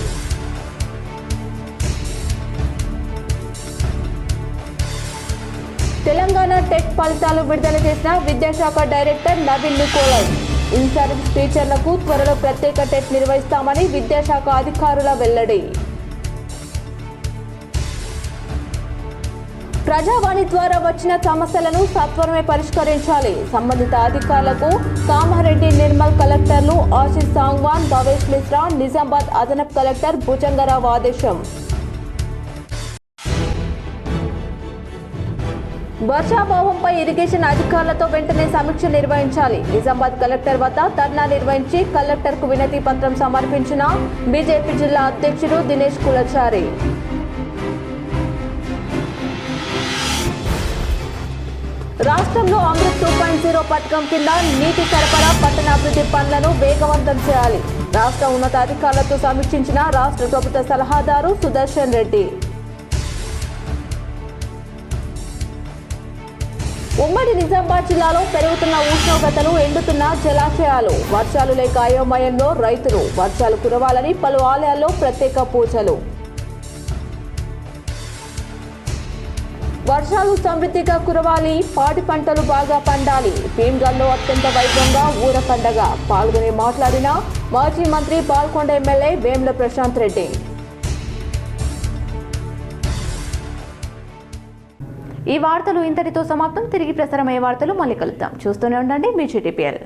తెలంగాణ టెట్ ఫలితాలు విడుదల చేసిన విద్యాశాఖ director Naveen Nicholas. In service టీచర్లకు త్వరలో ప్రత్యేక టెట్ నిర్వహిస్తామని విద్యాశాఖ అధికారుల వెల్లడి. ప్రజావాణి ద్వారా వచ్చిన సమస్యలను సత్వరమే పరిష్కరించాలి. సంబంధిత అధికారులకు కామారెడ్డి నిర్మల్ కలెక్టర్లు ఆశిష్ సాంగ్వాన్, భవేష్ మిశ్రా, నిజామాబాద్ అదనపు కలెక్టర్ భుజంగరావు ఆదేశం. వర్షాభావంపై ఇరిగేషన్ అధికారులతో వెంటనే సమీక్ష నిర్వహించాలి. నిజామాబాద్ కలెక్టర్ వద్ద ధర్నా నిర్వహించి కలెక్టర్కు వినతి పత్రం సమర్పించిన బీజేపీ జిల్లా అధ్యక్షుడు దినేష్ కులచారి. రాష్ట్రంలో అమృత్ 2.0 పథకం కింద నీటి సరఫరా, పట్టణాభివృద్ధి పనులను వేగవంతం చేయాలి. రాష్ట్ర ఉన్నతాధికారులతో సమీక్షించిన రాష్ట్ర ప్రభుత్వ సలహాదారు సుదర్శన్ రెడ్డి. ఉమ్మడి నిజామాబాద్ జిల్లాలో పెరుగుతున్న ఉష్ణోగ్రతలు, ఎండుతున్న జలాశయాలు, వర్షాలు లేక అయోమయంలో రైతులు. వర్షాలు కురవాలని పలు ఆలయాల్లో ప్రత్యేక పూజలు. వర్షాలు సమృద్ధిగా కురవాలి, పాడి పంటలు బాగా పండాలి. భీమ్గల్లో అత్యంత వైభవంగా ఊర పండగ. పాల్గొని మాట్లాడిన మాజీ మంత్రి బాల్కొండ ఎమ్మెల్యే వేముల ప్రశాంత్ రెడ్డి. ఈ వార్తలు ఇంతటితో సమాప్తం. తిరిగి ప్రసారమయ్యే వార్తలు మళ్ళీ కలుద్దాం. చూస్తూనే ఉండండి మీ GTPL.